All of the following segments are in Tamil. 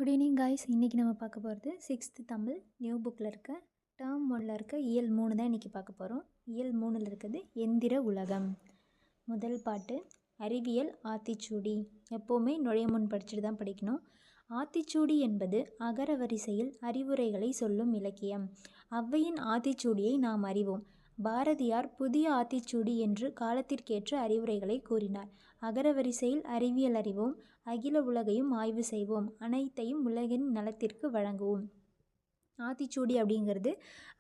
Good evening guys. இன்றைக்கி நம்ம பார்க்க போகிறது 6th தமிழ் நியூ புக்கில் இருக்க டேர்ம் 1ல் இருக்க இயல் 3 தான் இன்றைக்கி பார்க்க போகிறோம். இயல் 3ல் இருக்கிறது எந்திர உலகம். முதல் பாட்டு அறிவியல் ஆத்திச்சூடி. எப்போவுமே நுழைய முன் படிச்சுட்டு தான் படிக்கணும். ஆத்திச்சூடி என்பது அகர வரிசையில் அறிவுரைகளை சொல்லும் இலக்கியம். ஔவையின் ஆத்திச்சூடியை நாம் அறிவோம். பாரதியார் புதிய ஆத்திச்சூடி என்று காலத்திற்கேற்ற அறிவுரைகளை கூறினார். அகர வரிசையில் அறிவியல் அறிவோம், அகில உலகையும் ஆய்வு செய்வோம், அனைத்தையும் உலகின் நலத்திற்கு வழங்குவோம். ஆத்திச்சூடி அப்படிங்கிறது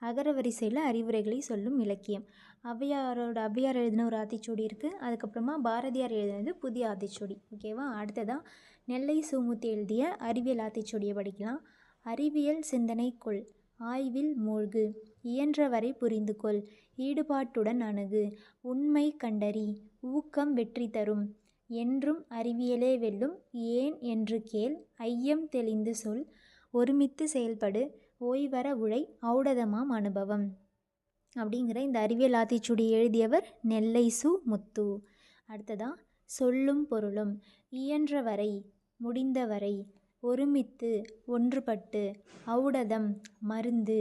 அகர வரிசையில் அறிவுரைகளை சொல்லும் இலக்கியம். ஔவையார் எழுதின ஒரு ஆத்திச்சூடி இருக்குது. அதுக்கப்புறமா பாரதியார் எழுதினது புதிய ஆத்திச்சூடி. ஓகேவா? அடுத்ததான் நெல்லை சுமுத்தி எழுதிய அறிவியல் ஆத்திச்சூடியை படிக்கலாம். அறிவியல் சிந்தனை கொள், ஆய்வில் மூழ்கு, இயன்றவரை புரிந்து கொள், ஈடுபாட்டுடன் அணுகு, உண்மை கண்டறி, ஊக்கம் வெற்றி தரும், என்றும் அறிவியலே வெல்லும், ஏன் என்று கேள், ஐயம் தெளிந்து சொல், ஒருமித்து செயல்படு, ஓய்வற உழை, ஔடதமாம் அனுபவம். அப்படிங்கிற இந்த அறிவியல் ஆத்திச்சூடி எழுதியவர் நெல்லை சு முத்து. அடுத்ததான் சொல்லும் பொருளும். இயன்றவரை, முடிந்தவரை, ஒருமித்து, ஒன்றுபட்டு, ஔடதம், மருந்து.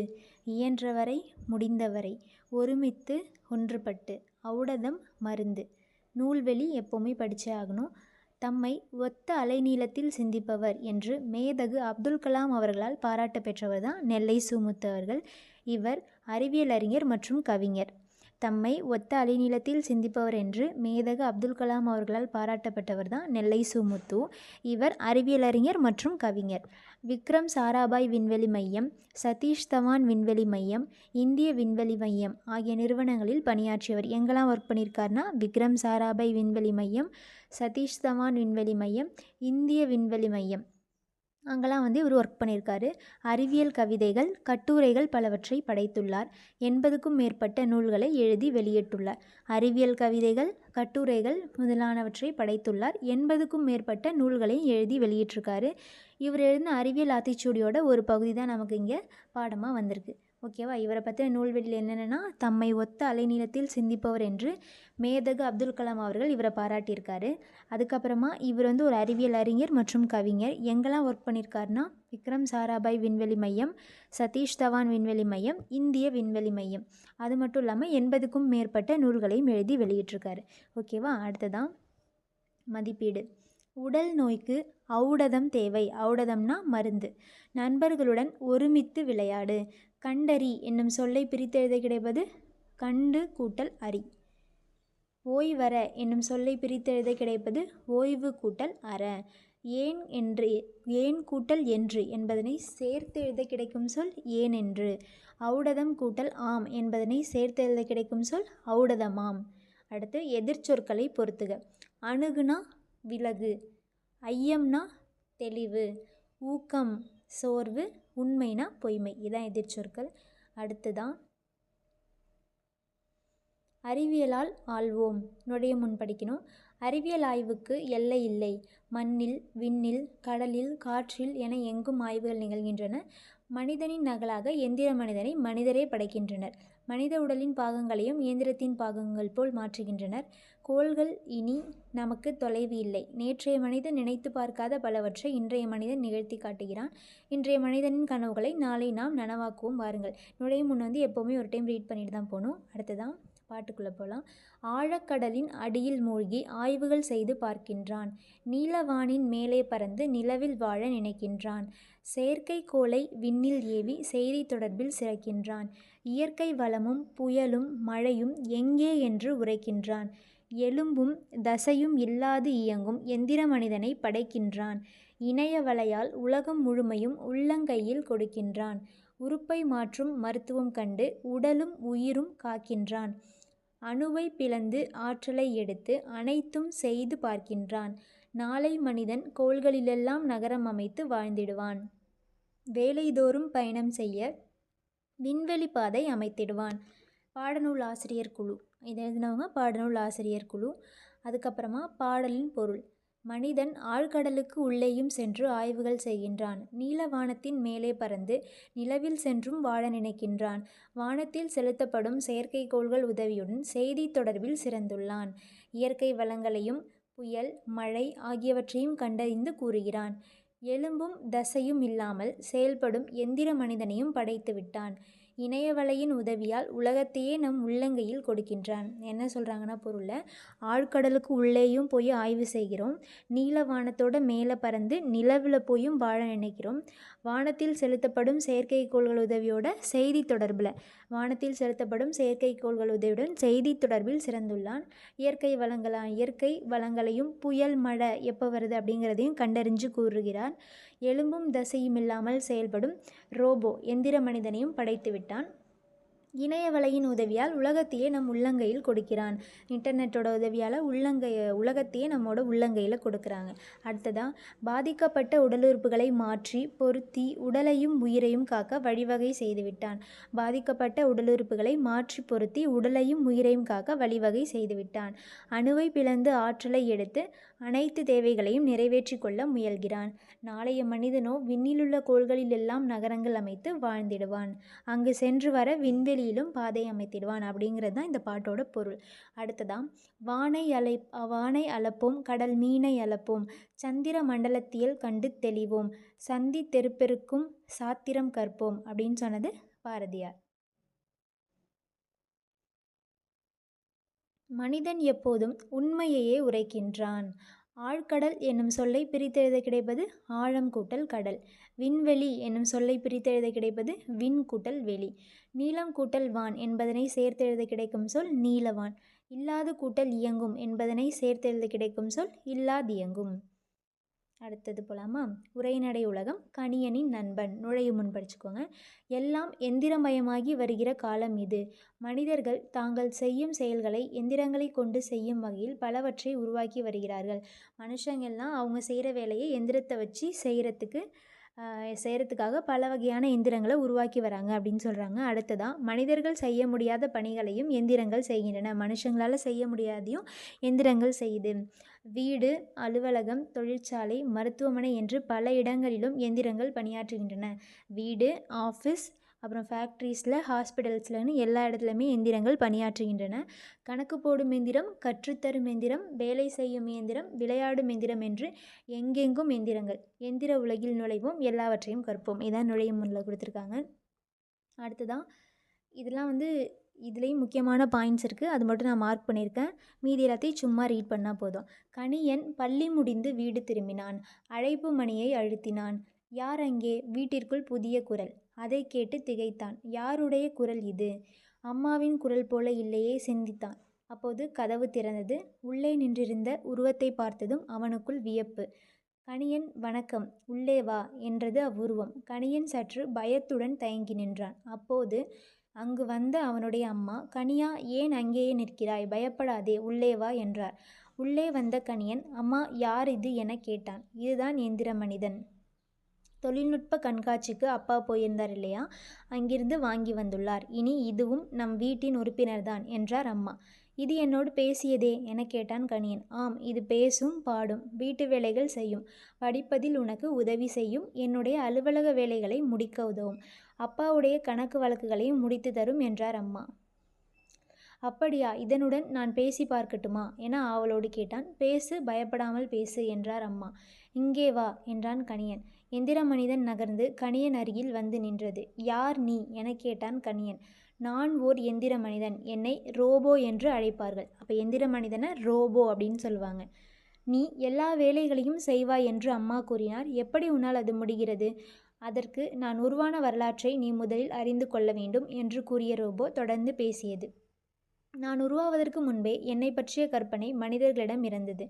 இயன்றவரை, முடிந்தவரை, ஒருமித்து, ஒன்றுபட்டு, ஔடதம், மருந்து. நூல்வெளி எப்போவுமே படித்தே ஆகணும். தம்மை ஒத்த அலைநீளத்தில் சிந்திப்பவர் என்று மேதகு அப்துல் கலாம் அவர்களால் பாராட்ட பெற்றவர் தான் நெல்லை சுமுத்து அவர்கள். இவர் அறிவியல் அறிஞர் மற்றும் கவிஞர். தம்மை ஒத்த அலைநீளத்தில் சிந்திப்பவர் என்று மேதகு அப்துல் கலாம் அவர்களால் பாராட்டப்பட்டவர் தான் நெல்லை சுமுத்து. இவர் அறிவியல் அறிஞர் மற்றும் கவிஞர். விக்ரம் சாராபாய் விண்வெளி மையம், சதீஷ் தவான் விண்வெளி மையம், இந்திய விண்வெளி மையம் ஆகிய நிறுவனங்களில் பணியாற்றியவர். எங்கெல்லாம் ஒர்க் பண்ணியிருக்காருனா விக்ரம் சாராபாய் விண்வெளி மையம், சதீஷ் தவான் விண்வெளி மையம், இந்திய விண்வெளி மையம் அங்கெல்லாம் இவர் ஒர்க் பண்ணியிருக்காரு. அறிவியல் கவிதைகள், கட்டுரைகள் பலவற்றை படைத்துள்ளார். 80க்கும் மேற்பட்ட நூல்களை எழுதி வெளியிட்டுள்ளார். அறிவியல் கவிதைகள், கட்டுரைகள் முதலானவற்றை படைத்துள்ளார். 80க்கும் மேற்பட்ட நூல்களையும் எழுதி வெளியிட்டிருக்காரு. இவர் எழுதின அறிவியல் ஆத்திச்சூடியோட ஒரு பகுதி தான் நமக்கு இங்கே பாடமாக வந்திருக்கு. ஓகேவா? இவரை பற்றின நூல்வெளியில் என்னென்னா தம்மை ஒத்த அலைநீளத்தில் சிந்திப்பவர் என்று மேதகு அப்துல் கலாம் அவர்கள் இவரை பாராட்டியிருக்காரு. அதுக்கப்புறமா இவர் ஒரு அறிவியல் அறிஞர் மற்றும் கவிஞர். எங்கெல்லாம் ஒர்க் பண்ணியிருக்காருனா விக்ரம் சாராபாய் விண்வெளி மையம், சதீஷ் தவான் விண்வெளி மையம், இந்திய விண்வெளி மையம். அது மட்டும் இல்லாமல் 80க்கும் மேற்பட்ட நூல்களையும் எழுதி வெளியிட்டிருக்காரு. ஓகேவா? அடுத்ததான் மதிப்பீடு. உடல் நோய்க்கு ஔடதம் தேவை. ஔடதம்னா மருந்து. நண்பர்களுடன் ஒருமித்து விளையாடு. கண்டறி என்னும் சொல்லை பிரித்தெழுத கிடைப்பது கண்டு கூட்டல் அறி. ஓய்வற என்னும் சொல்லை பிரித்தெழுத கிடைப்பது ஓய்வு கூட்டல் அற. ஏன் கூட்டல் என்று என்பதனை சேர்த்து எழுத கிடைக்கும் சொல் ஏன் என்று. ஔடதம் கூட்டல் ஆம் என்பதனை சேர்த்து எழுத கிடைக்கும் சொல் ஔடதமாம். அடுத்து எதிர்ச்சொற்களை பொறுத்துக. அணுகுனா விலகு, ஐயம்னா தெளிவு, ஊக்கம் சோர்வு, உண்மைனா பொய்மை. இதான் எதிர்ச்சொற்கள். அடுத்துதான் அறிவியலால் ஆள்வோம். நுழைய முன் படிக்கணும். அறிவியல் ஆய்வுக்கு எல்லை இல்லை. மண்ணில், விண்ணில், கடலில், காற்றில் என எங்கும் ஆய்வுகள் நிகழ்கின்றன. மனிதனின் நகலாக எந்திர மனிதனை மனிதரே படைக்கின்றனர். மனித உடலின் பாகங்களையும் இயந்திரத்தின் பாகங்கள் போல் மாற்றுகின்றனர். கோள்கள் இனி நமக்கு தொலைவு இல்லை. நேற்றைய மனிதன் நினைத்து பார்க்காத பலவற்றை இன்றைய மனிதன் நிகழ்த்தி காட்டுகிறான். இன்றைய மனிதனின் கனவுகளை நாளை நாம் நனவாக்குவோம். வாருங்கள். நுழைய முன் எப்போவுமே ஒரு டைம் ரீட் பண்ணிட்டு தான் போகணும். அடுத்ததான் பாட்டுக்குள்ளே போகலாம். ஆழக்கடலின் அடியில் மூழ்கி ஆய்வுகள் செய்து பார்க்கின்றான். நீலவானின் மேலே பறந்து நிலவில் வாழ நினைக்கின்றான். செயற்கைக்கோளை விண்ணில் ஏவி செய்தி தொடர்பில் சிறக்கின்றான். இயற்கை வளமும் புயலும் மழையும் எங்கே என்று உரைக்கின்றான். எலும்பும் தசையும் இல்லாது இயங்கும் எந்திர மனிதனை படைக்கின்றான். இணைய வலையால் உலகம் முழுமையும் உள்ளங்கையில் கொடுக்கின்றான். உறுப்பை மாற்றும் மருத்துவம் கண்டு உடலும் உயிரும் காக்கின்றான். அணுவை பிளந்து ஆற்றலை எடுத்து அனைத்தும் செய்து பார்க்கின்றான். நாளை மனிதன் கோள்களிலெல்லாம் நகரம் அமைத்து வாழ்ந்திடுவான். வேலைதோறும் பயணம் செய்ய விண்வெளி பாதை அமைத்திடுவான். பாடநூல் ஆசிரியர் குழு. இதை எழுதினவங்க பாடநூல் ஆசிரியர் குழு. அதுக்கப்புறமா பாடலின் பொருள். மனிதன் ஆழ்கடலுக்கு உள்ளேயும் சென்று ஆய்வுகள் செய்கின்றான். நீல வானத்தின் மேலே பறந்து நிலவில் சென்றும் வாழ நினைக்கின்றான். வானத்தில் செலுத்தப்படும் செயற்கைக்கோள்கள் உதவியுடன் செய்தி தொடர்பில் சிறந்துள்ளான். இயற்கை வளங்களையும் புயல், மழை ஆகியவற்றையும் கண்டறிந்து கூறுகிறான். எலும்பும் தசையும் இல்லாமல் செயல்படும் எந்திர மனிதனையும் படைத்து விட்டான். இணையவலையின் உதவியால் உலகத்தையே நம் உள்ளங்கையில் கொடுக்கின்றான். என்ன சொல்கிறாங்கன்னா பொருளில், ஆழ்கடலுக்கு உள்ளேயும் போய் ஆய்வு செய்கிறோம், நீல வானத்தோட மேலே பறந்து நிலவில் போயும் வாழ நினைக்கிறோம், வானத்தில் செலுத்தப்படும் செயற்கைக்கோள்கள் உதவியோட செய்தி தொடர்பில் வானத்தில் செலுத்தப்படும் செயற்கைக்கோள்கள் உதவியுடன் செய்தி தொடர்பில் சிறந்துள்ளான். இயற்கை வளங்களையும் புயல் மழை எப்போ வருது அப்படிங்கிறதையும் கண்டறிஞ்சு கூறுகிறான். எலும்பும் தசையும் இல்லாமல் செயல்படும் ரோபோ எந்திர மனிதனையும் படைத்து விட்டான். இணையவலையின் உதவியால் உலகத்தையே நம் உள்ளங்கையில் கொடுக்கிறான். இன்டர்நெட்டோட உதவியால் உலகத்தையே நம்மோட உள்ளங்கையில் கொடுக்குறாங்க. அடுத்ததாக, பாதிக்கப்பட்ட உடலுறுப்புகளை மாற்றி பொருத்தி உடலையும் உயிரையும் காக்க வழிவகை செய்துவிட்டான். பாதிக்கப்பட்ட உடலுறுப்புகளை மாற்றி பொருத்தி உடலையும் உயிரையும் காக்க வழிவகை செய்துவிட்டான். அணுவை பிளந்து ஆற்றலை எடுத்து அனைத்து தேவைகளையும் நிறைவேற்றி கொள்ள முயல்கிறான். நாளைய மனிதனோ விண்ணிலுள்ள கோள்களில் எல்லாம் நகரங்கள் அமைத்து வாழ்ந்திடுவான். அங்கு சென்று வர விண்வெளியிலும் பாதை அமைத்திடுவான் அப்படிங்கிறது தான் இந்த பாட்டோட பொருள். அடுத்ததான், வானை அளப்போம், கடல் மீனை அளப்போம், சந்திர மண்டலத்தியல் கண்டு தெளிவோம், சந்தி தெருப்பெருக்கும் சாத்திரம் கற்போம் அப்படின்னு சொன்னது பாரதியார். மனிதன் எப்போதும் உண்மையையே உரைக்கின்றான். ஆழ்கடல் என்னும் சொல்லை பிரித்தெழுத கிடைப்பது ஆழம் கூட்டல் கடல். விண்வெளி என்னும் சொல்லை பிரித்தெழுத கிடைப்பது விண் கூட்டல் வெளி. நீளம் கூட்டல் வான் என்பதனை சேர்த்தெழுத கிடைக்கும் சொல் நீலவான். இல்லாது கூட்டல் இயங்கும் என்பதனை சேர்த்தெழுத கிடைக்கும் சொல் இல்லாதியங்கும். அடுத்தது போலாமா? உரைநடை உலகம் கணியனின் நண்பன். நுழையும் முன் படிச்சுக்கோங்க. எல்லாம் எந்திரமயமாகி வருகிற காலம் இது. மனிதர்கள் தாங்கள் செய்யும் செயல்களை எந்திரங்களை கொண்டு செய்யும் வகையில் பலவற்றை உருவாக்கி வருகிறார்கள். மனுஷங்கள்லாம் அவங்க செய்கிற வேலையை எந்திரத்தை வச்சு செய்கிறதுக்காக பல வகையான எந்திரங்களை உருவாக்கி வராங்க அப்படின்னு சொல்கிறாங்க. அடுத்ததாக, மனிதர்கள் செய்ய முடியாத பணிகளையும் எந்திரங்கள் செய்கின்றன. மனுஷங்களால் செய்ய முடியாதையும் எந்திரங்கள் செய்யுது. வீடு, அலுவலகம், தொழிற்சாலை, மருத்துவமனை என்று பல இடங்களிலும் எந்திரங்கள் பணியாற்றுகின்றன. வீடு, ஆஃபீஸ், அப்புறம் ஃபேக்ட்ரிஸில், ஹாஸ்பிட்டல்ஸ்லன்னு எல்லா இடத்துலையுமே எந்திரங்கள் பணியாற்றுகின்றன. கணக்கு போடும் எந்திரம், கற்றுத்தரும் எந்திரம், வேலை செய்யும் இயந்திரம், விளையாடும் எந்திரம் என்று எங்கெங்கும் எந்திரங்கள். எந்திர உலகில் நுழைவோம், எல்லாவற்றையும் கற்போம். இதான் நுழையும் முன்னில் கொடுத்துருக்காங்க. அடுத்ததான், இதெல்லாம் இதுலேயும் முக்கியமான பாயிண்ட்ஸ் இருக்குது, அது மட்டும் நான் மார்க் பண்ணியிருக்கேன். மீதி எல்லாத்தையும் சும்மா ரீட் பண்ணால் போதும். கணியன் பள்ளி முடிந்து வீடு திரும்பினான். அழைப்பு மணியை அழுத்தினான். யார் அங்கே? வீட்டிற்குள் புதிய குரல். அதை கேட்டு திகைத்தான். யாருடைய குரல் இது? அம்மாவின் குரல் போல இல்லையே, சிந்தித்தான். அப்போது கதவு திறந்தது. உள்ளே நின்றிருந்த உருவத்தை பார்த்ததும் அவனுக்குள் வியப்பு. கணியன், வணக்கம், உள்ளே வா என்றது அவ்வுருவம். கணியன் சற்று பயத்துடன் தயங்கி நின்றான். அப்போது அங்கு வந்த அவனுடைய அம்மா, கனியா, ஏன் அங்கேயே நிற்கிறாய்? பயப்படாதே, உள்ளே வா என்றார். உள்ளே வந்த கணியன், அம்மா, யார் இது என கேட்டான். இதுதான் எந்திர மனிதன். தொழில்நுட்ப கண்காட்சிக்கு அப்பா போயிருந்தார் இல்லையா, அங்கிருந்து வாங்கி வந்துள்ளார். இனி இதுவும் நம் வீட்டின் உறுப்பினர்தான் என்றார் அம்மா. இது என்னோடு பேசியதே என கேட்டான் கணியன். ஆம், இது பேசும், பாடும், வீட்டு வேலைகள் செய்யும், படிப்பதில் உனக்கு உதவி செய்யும், என்னுடைய அலுவலக வேலைகளை முடிக்க உதவும், அப்பாவுடைய கணக்கு வழக்குகளையும் முடித்து தரும் என்றார் அம்மா. அப்படியா, இதனுடன் நான் பேசி பார்க்கட்டுமா என ஆவலோடு கேட்டான். பேசு, பயப்படாமல் பேசு என்றார் அம்மா. இங்கே வா என்றான் கணியன். எந்திர மனிதன் நகர்ந்து கணியன் அருகில் வந்து நின்றது. யார் நீ என கேட்டான் கணியன். நான் ஓர் எந்திர மனிதன், என்னை ரோபோ என்று அழைப்பார்கள். அப்போ எந்திர மனிதனை ரோபோ அப்படின்னு சொல்லுவாங்க. நீ எல்லா வேலைகளையும் செய்வாய் என்று அம்மா கூறினார். எப்படி உன்னால் அது முடிகிறது? அதற்கு நான் உருவான வரலாற்றை நீ முதலில் அறிந்து கொள்ள வேண்டும் என்று கூறிய ரோபோ தொடர்ந்து பேசியது. நான் உருவாவதற்கு முன்பே என்னை பற்றிய கற்பனை மனிதர்களிடம் இருந்தது.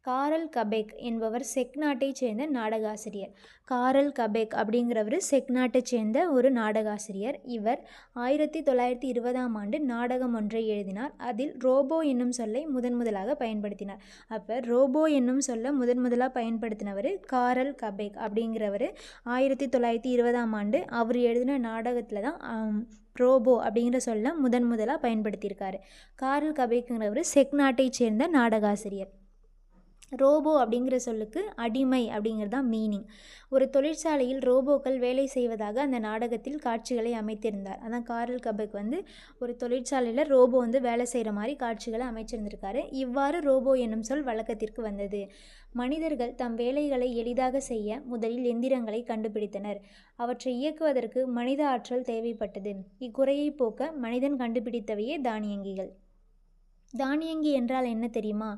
காரல் கபெக் என்பவர் செக் நாட்டைச் சேர்ந்த நாடகாசிரியர். காரல் கபெக் அப்படிங்கிறவர் செக் நாட்டைச் சேர்ந்த ஒரு நாடகாசிரியர். இவர் 1920 நாடகம் ஒன்றை எழுதினார். அதில் ரோபோ என்னும் சொல்லை முதலாக பயன்படுத்தினார். அப்போ ரோபோ என்னும் சொல்லை முதலாக பயன்படுத்தினவர் காரல் கபெக் அப்படிங்கிறவர். 1920 அவர் எழுதின நாடகத்தில் தான் ரோபோ அப்படிங்கிற சொல்ல முதலாக பயன்படுத்தியிருக்காரு. காரல் கபெக்ங்கிறவர் செக் நாட்டைச் சேர்ந்த நாடகாசிரியர். ரோபோ அப்படிங்கிற சொல்லுக்கு அடிமை அப்படிங்கிறது தான் மீனிங். ஒரு தொழிற்சாலையில் ரோபோக்கள் வேலை செய்வதாக அந்த நாடகத்தில் காட்சிகளை அமைத்திருந்தார். அதான் கார்ல் கபெக் வந்து ஒரு தொழிற்சாலையில் ரோபோ வந்து வேலை செய்கிற மாதிரி காட்சிகளை அமைச்சிருந்திருக்காரு. இவ்வாறு ரோபோ என்னும் சொல் வழக்கத்திற்கு வந்தது. மனிதர்கள் தம் வேலைகளை எளிதாக செய்ய முதலில் எந்திரங்களை கண்டுபிடித்தனர். அவற்றை இயக்குவதற்கு மனித ஆற்றல் தேவைப்பட்டது. இக்குறையை போக்க மனிதன் கண்டுபிடித்தவையே தானியங்கிகள். தானியங்கி என்றால் என்ன தெரியுமா?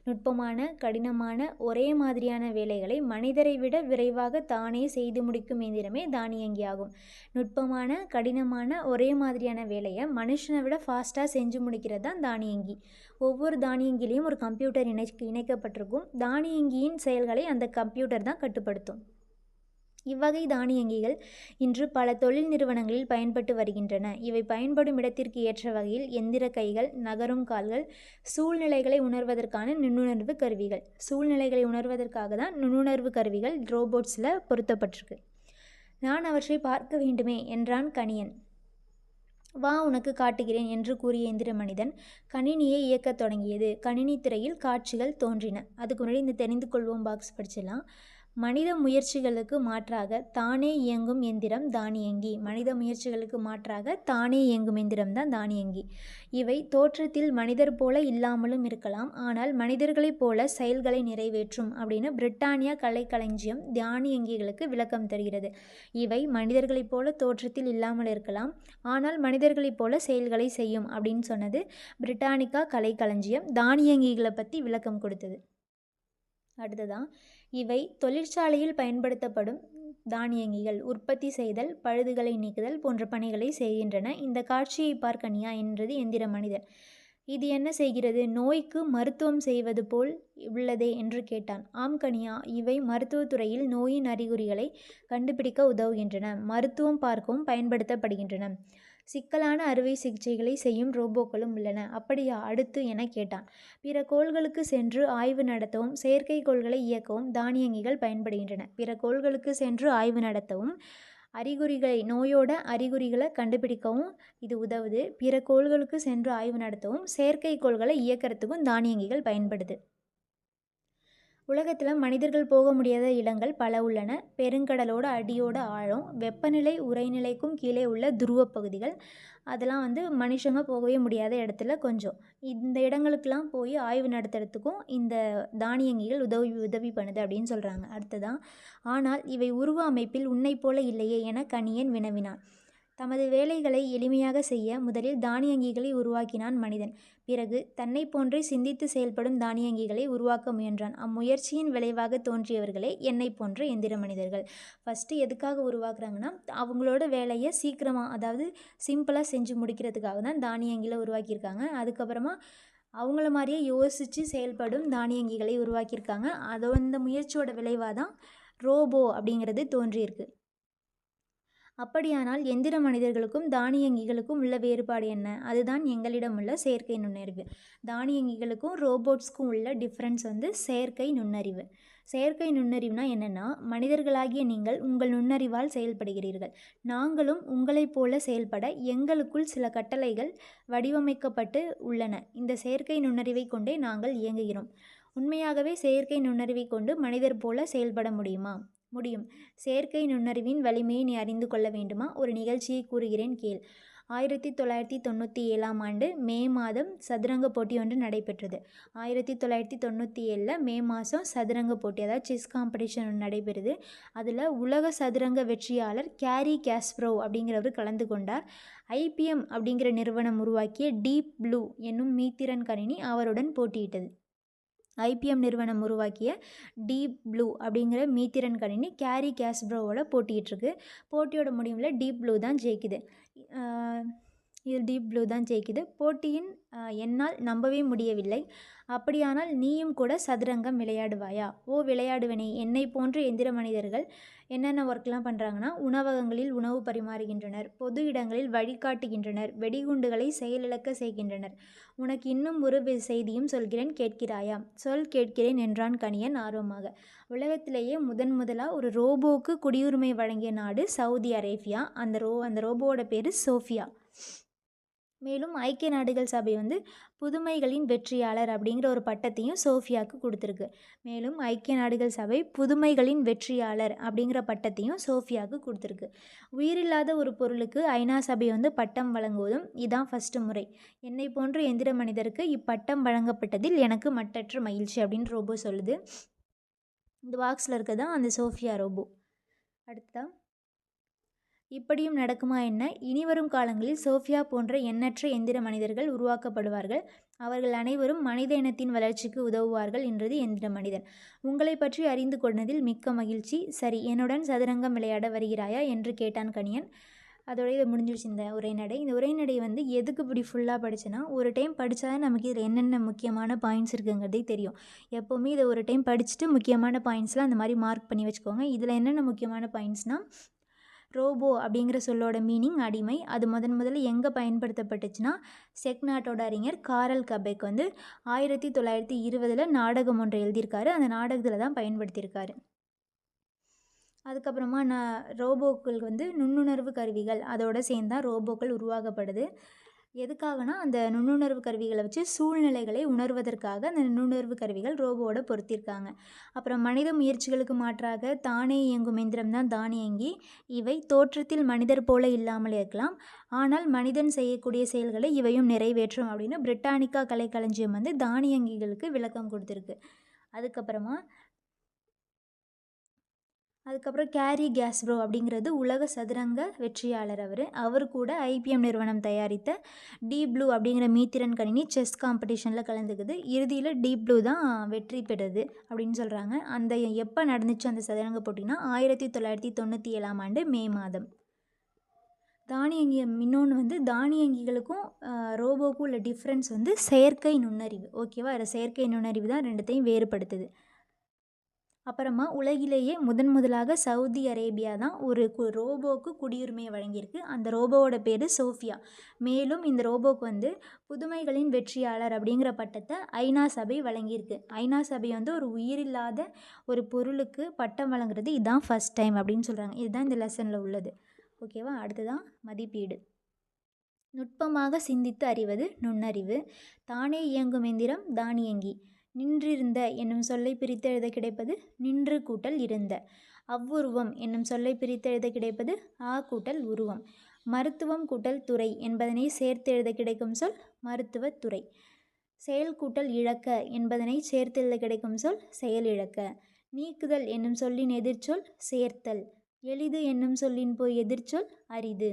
நுட்பமான, கடினமான, ஒரே மாதிரியான வேலைகளை மனிதரை விட விரைவாக தானே செய்து முடிக்கும் இயந்திரமே தானியங்கி ஆகும். நுட்பமான, கடினமான, ஒரே மாதிரியான வேலையை மனுஷனை விட ஃபாஸ்ட்டாக செஞ்சு முடிக்கிறது தான் தானியங்கி. ஒவ்வொரு தானியங்கிலையும் ஒரு கம்ப்யூட்டர் இணைக்கப்பட்டிருக்கும். தானியங்கியின் செயல்களை அந்த கம்ப்யூட்டர் தான் கட்டுப்படுத்தும். இவ்வகை தானியங்கிகள் இன்று பல தொழில் நிறுவனங்களில் பயன்பட்டு வருகின்றன. இவை பயன்படும் இடத்திற்கு ஏற்ற வகையில் எந்திர கைகள், நகரும் கால்கள், சூழ்நிலைகளை உணர்வதற்கான நுண்ணுணர்வு கருவிகள். சூழ்நிலைகளை உணர்வதற்காக தான் நுண்ணுணர்வு கருவிகள் ரோபோட்ஸில் பொருத்தப்பட்டிருக்கு. நான் அவற்றை பார்க்க வேண்டுமே என்றான் கணியன். வா, உனக்கு காட்டுகிறேன் என்று கூறிய எந்திர மனிதன் கணினியை இயக்கத் தொடங்கியது. கணினி திரையில் காட்சிகள் தோன்றின. அதுக்கு முன்னாடி இந்த தெரிந்து கொள்வோம் பாக்ஸ் படிச்சிடலாம். மனித முயற்சிகளுக்கு மாற்றாக தானே இயங்கும் எந்திரம் தானியங்கி. மனித முயற்சிகளுக்கு மாற்றாக தானே இயங்கும் எந்திரம் தான் தானியங்கி. இவை தோற்றத்தில் மனிதர் போல இல்லாமலும் இருக்கலாம், ஆனால் மனிதர்களைப் போல செயல்களை நிறைவேற்றும் அப்படின்னு பிரிட்டானியா கலைக்களஞ்சியம் தானியங்கிகளுக்கு விளக்கம் தருகிறது. இவை மனிதர்களைப் போல தோற்றத்தில் இல்லாமல் இருக்கலாம், ஆனால் மனிதர்களைப் போல செயல்களை செய்யும் அப்படின்னு சொன்னது பிரிட்டானிக்கா கலைக்களஞ்சியம் தானியங்கிகளை பற்றி விளக்கம் கொடுத்தது. அடுத்ததான், இவை தொழிற்சாலையில் பயன்படுத்தப்படும் தானியங்கிகள். உற்பத்தி செய்தல், பழுதுகளை நீக்குதல் போன்ற பணிகளை செய்கின்றன. இந்த காட்சியை பார்க்கணியா என்றது எந்திர மனிதன். இது என்ன செய்கிறது? நோய்க்கு மருத்துவம் செய்வது போல் உள்ளதே என்று கேட்டான். ஆம் கனியா, இவை மருத்துவத்துறையில் நோயின் அறிகுறிகளை கண்டுபிடிக்க உதவுகின்றன. மருத்துவம் பார்க்கவும் பயன்படுத்தப்படுகின்றன. சிக்கலான அறுவை சிகிச்சைகளை செய்யும் ரோபோக்களும் உள்ளன. அப்படியா? அடுத்து என கேட்டான். பிற கோள்களுக்கு சென்று ஆய்வு நடத்தவும் செயற்கைக்கோள்களை இயக்கவும் தானியங்கிகள் பயன்படுகின்றன. பிற கோள்களுக்கு சென்று ஆய்வு நடத்தவும் நோயோட அறிகுறிகளை கண்டுபிடிக்கவும் இது உதவுது. பிற கோள்களுக்கு சென்று ஆய்வு நடத்தவும் செயற்கைக்கோள்களை இயக்கிறதுக்கும் தானியங்கிகள் பயன்படுது. உலகத்தில் மனிதர்கள் போக முடியாத இடங்கள் பல உள்ளன. பெருங்கடலோட அடியோட ஆழம், வெப்பநிலை உறைநிலைக்கும் கீழே உள்ள துருவ பகுதிகள், அதெல்லாம் வந்து மனுஷங்க போகவே முடியாத இடத்துல கொஞ்சம். இந்த இடங்களுக்கெல்லாம் போய் ஆய்வு நடத்துறதுக்கும் இந்த தானியங்கிகள் உதவி பண்ணுது அப்படின்னு சொல்கிறாங்க. அடுத்ததான், ஆனால் இவை உருவ அமைப்பில் உன்னை போல இல்லையே என கணியன் வினவினான். தமது வேலைகளை எளிமையாக செய்ய முதலில் தானியங்கிகளை உருவாக்கினான் மனிதன். பிறகு தன்னை போன்றே சிந்தித்து செயல்படும் தானியங்கிகளை உருவாக்க முயன்றான். அம்முயற்சியின் விளைவாக தோன்றியவர்களே என்னை போன்ற எந்திர மனிதர்கள். ஃபஸ்ட்டு எதுக்காக உருவாக்குறாங்கன்னா, அவங்களோட வேலையை சீக்கிரமாக, அதாவது சிம்பிளாக செஞ்சு முடிக்கிறதுக்காக தான் தானியங்கிகளை உருவாக்கியிருக்காங்க. அதுக்கப்புறமா அவங்கள மாதிரியே யோசித்து செயல்படும் தானியங்கிகளை உருவாக்கியிருக்காங்க. அந்த முயற்சியோட விளைவாக தான் ரோபோ அப்படிங்கிறது தோன்றியிருக்கு. அப்படியானால் எந்திர மனிதர்களுக்கும் தானியங்கிகளுக்கும் உள்ள வேறுபாடு என்ன? அதுதான் எங்களிடம் உள்ள செயற்கை நுண்ணறிவு. தானியங்கிகளுக்கும் ரோபோட்ஸ்க்கும் உள்ள டிஃப்ரென்ஸ் வந்து செயற்கை நுண்ணறிவு. செயற்கை நுண்ணறிவுனா என்னென்னா, மனிதர்களாகிய நீங்கள் உங்கள் நுண்ணறிவால் செயல்படுகிறீர்கள். நாங்களும் உங்களைப் போல செயல்பட எங்களுக்குள் சில கட்டளைகள் வடிவமைக்கப்பட்டு உள்ளன. இந்த செயற்கை நுண்ணறிவை கொண்டே நாங்கள் இயங்குகிறோம். உண்மையாகவே செயற்கை நுண்ணறிவை கொண்டு மனிதர் போல செயல்பட முடியுமா? முடியும். செயற்கை நுண்ணறிவின் வலிமையை நீ அறிந்து கொள்ள வேண்டுமா? ஒரு நிகழ்ச்சியை கூறுகிறேன் கேள். 1997ஆம் ஆண்டு மே மாதம் சதுரங்க போட்டி ஒன்று நடைபெற்றது. 1997 மே மாதம் சதுரங்க போட்டி, அதாவது செஸ் காம்படிஷன் ஒன்று நடைபெறுது. அதில் உலக சதுரங்க வெற்றியாளர் கேரி காஸ்பரோவ் அப்படிங்கிறவர் கலந்து கொண்டார். IBM அப்படிங்கிற நிறுவனம் உருவாக்கிய டீப் ப்ளூ என்னும் மீத்திறன் கணினி அவருடன் போட்டியிட்டது. IBM நிறுவனம் உருவாக்கிய டீப் ப்ளூ அப்படிங்கிற மீத்திறன் கணினி கேரி காஸ்பரோவோட போட்டியிட்டிருக்கு. போட்டியோட முடிவில் டீப் ப்ளூ தான் ஜெயிக்குது. போட்டியின் என்னால் நம்பவே முடியவில்லை. அப்படியானால் நீயும் கூட சதுரங்கம் விளையாடுவாயா? ஓ, விளையாடுவனே. என்னை போன்ற எந்திர மனிதர்கள் என்னென்ன ஒர்க்லாம் பண்ணுறாங்கன்னா, உணவகங்களில் உணவு பரிமாறுகின்றனர், பொது இடங்களில் வழிகாட்டுகின்றனர், வெடிகுண்டுகளை செயலிழக்க செய்கின்றனர். உனக்கு இன்னும் ஒரு செய்தியும் சொல்கிறேன், கேட்கிறாயா? சொல், கேட்கிறேன் என்றான் கணியன் ஆர்வமாக. உலகத்திலேயே முதலாக ஒரு ரோபோவுக்கு குடியுரிமை வழங்கிய நாடு சவுதி அரேபியா. அந்த ரோபோவோட பேர் சோஃபியா. மேலும் ஐக்கிய நாடுகள் சபை வந்து புதுமைகளின் வெற்றியாளர் அப்படிங்கிற ஒரு பட்டத்தையும் சோஃபியாவுக்கு கொடுத்துருக்கு. மேலும் ஐக்கிய நாடுகள் சபை புதுமைகளின் வெற்றியாளர் அப்படிங்கிற பட்டத்தையும் சோஃபியாவுக்கு கொடுத்துருக்கு. உயிரில்லாத ஒரு பொருளுக்கு ஐநா சபை வந்து பட்டம் வழங்குவதும் இதான் ஃபஸ்ட்டு முறை. என்னை போன்ற எந்திர மனிதருக்கு இப்பட்டம் வழங்கப்பட்டதில் எனக்கு மட்டற்ற மகிழ்ச்சி அப்படின்னு ரோபோ சொல்லுது. இந்த பாக்ஸில் இருக்கதான் அந்த சோஃபியா ரோபோ. அடுத்ததான், இப்படியும் நடக்குமா என்ன? இனிவரும் காலங்களில் சோஃபியா போன்ற எண்ணற்ற எந்திர மனிதர்கள் உருவாக்கப்படுவார்கள். அவர்கள் அனைவரும் மனித இனத்தின் வளர்ச்சிக்கு உதவுவார்கள் என்றது எந்திர மனிதன். உங்களை பற்றி அறிந்து கொண்டதில் மிக்க மகிழ்ச்சி. சரி, என்னுடன் சதுரங்கம் விளையாட வருகிறாயா என்று கேட்டான் கணியன். அதோட இதை முடிஞ்சிடுச்சு இந்த உரைநடை. இந்த உரைநடை வந்து எதுக்கு இப்படி ஃபுல்லாக படித்தேன்னா, ஒரு டைம் படித்தா தான் நமக்கு இதில் என்னென்ன முக்கியமான பாயிண்ட்ஸ் இருக்குங்கிறதே தெரியும். எப்போவுமே இதை ஒரு டைம் படிச்சுட்டு முக்கியமான பாயிண்ட்ஸ்லாம் அந்த மாதிரி மார்க் பண்ணி வச்சுக்கோங்க. இதில் என்னென்ன முக்கியமான பாயிண்ட்ஸ்னால், ரோபோ அப்படிங்கிற சொல்லோட மீனிங் அடிமை. அது முதல்ல எங்கே பயன்படுத்தப்பட்டுச்சுன்னா, செக் நாட்டோட அறிஞர் காரல் கபெக் வந்து 1920 நாடகம் ஒன்று எழுதியிருக்காரு. அந்த நாடகத்தில் தான் பயன்படுத்தியிருக்காரு. அதுக்கப்புறமா ரோபோக்கள் வந்து நுண்ணுணர்வு கருவிகள், அதோட சேர்ந்து தான் ரோபோக்கள் உருவாக்கப்படுது. எதுக்காகனா, அந்த நுண்ணுணர்வு கருவிகளை வச்சு சூழ்நிலைகளை உணர்வதற்காக அந்த நுண்ணுணர்வு கருவிகள் ரோபோவோட பொருத்தியிருக்காங்க. அப்புறம் மனித முயற்சிகளுக்கு மாற்றாக தானே இயங்கும் எந்திரம் தான் தானியங்கி. இவை தோற்றத்தில் மனிதர் போல இல்லாமல் இருக்கலாம், ஆனால் மனிதன் செய்யக்கூடிய செயல்களை இவையும் நிறைவேற்றும் அப்படின்னு பிரிட்டானிக்கா கலைக்களஞ்சியம் வந்து தானியங்கிகளுக்கு விளக்கம் கொடுத்துருக்கு. அதுக்கப்புறம் கேரி கேஸ்ப்ரோ அப்படிங்கிறது உலக சதுரங்க வெற்றியாளர். அவர் கூட ஐபிஎம் நிறுவனம் தயாரித்த டீப் ப்ளூ அப்படிங்கிற மீத்திறன் கணினி செஸ் காம்படிஷனில் கலந்துக்குது. இறுதியில் டீப் ப்ளூ தான் வெற்றி பெறுது அப்படின்னு சொல்கிறாங்க. அந்த எப்போ நடந்துச்சு அந்த சதுரங்க போட்டினா 1997 மே மாதம். தானியங்கி இன்னொன்று வந்து தானியங்கிகளுக்கும் ரோபோக்கும் உள்ள டிஃப்ரென்ஸ் வந்து செயற்கை நுண்ணறிவு. ஓகேவா? அதில் செயற்கை நுண்ணறிவு தான் ரெண்டுத்தையும் வேறுபடுத்துது. அப்புறமா உலகிலேயே முதலாக சவுதி அரேபியா தான் ஒரு ரோபோவுக்கு குடியுரிமையை வழங்கியிருக்கு. அந்த ரோபோவோட பேர் சோஃபியா. மேலும் இந்த ரோபோவுக்கு வந்து புதுமைகளின் வெற்றியாளர் அப்படிங்கிற பட்டத்தை ஐநா சபை வழங்கியிருக்கு. ஐநா சபை வந்து ஒரு உயிரில்லாத ஒரு பொருளுக்கு பட்டம் வழங்குறது இதுதான் ஃபஸ்ட் டைம் அப்படின்னு சொல்கிறாங்க. இதுதான் இந்த லெசனில் உள்ளது. ஓகேவா? அடுத்ததான் மதிப்பீடு. நுட்பமாக சிந்தித்து அறிவது நுண்ணறிவு. தானே இயங்கும் எந்திரம் தானியங்கி. நின்றிருந்த என்னும் சொல்லை பிரித்து எழுத கிடைப்பது நின்று கூட்டல் இருந்த. அவ்வுருவம் என்னும் சொல்லை பிரித்து எழுத கிடைப்பது ஆ கூட்டல் உருவம். மருத்துவம் கூட்டல் துறை என்பதனை சேர்த்து எழுத கிடைக்கும் சொல் மருத்துவத்துறை. செயல் கூட்டல் இழக்க என்பதனை சேர்த்து எழுத கிடைக்கும் சொல் செயல் இழக்க. நீக்குதல் என்னும் சொல்லின் எதிர்ச்சொல் சேர்த்தல். எளிது என்னும் சொல்லின் எதிர்ச்சொல் அரிது.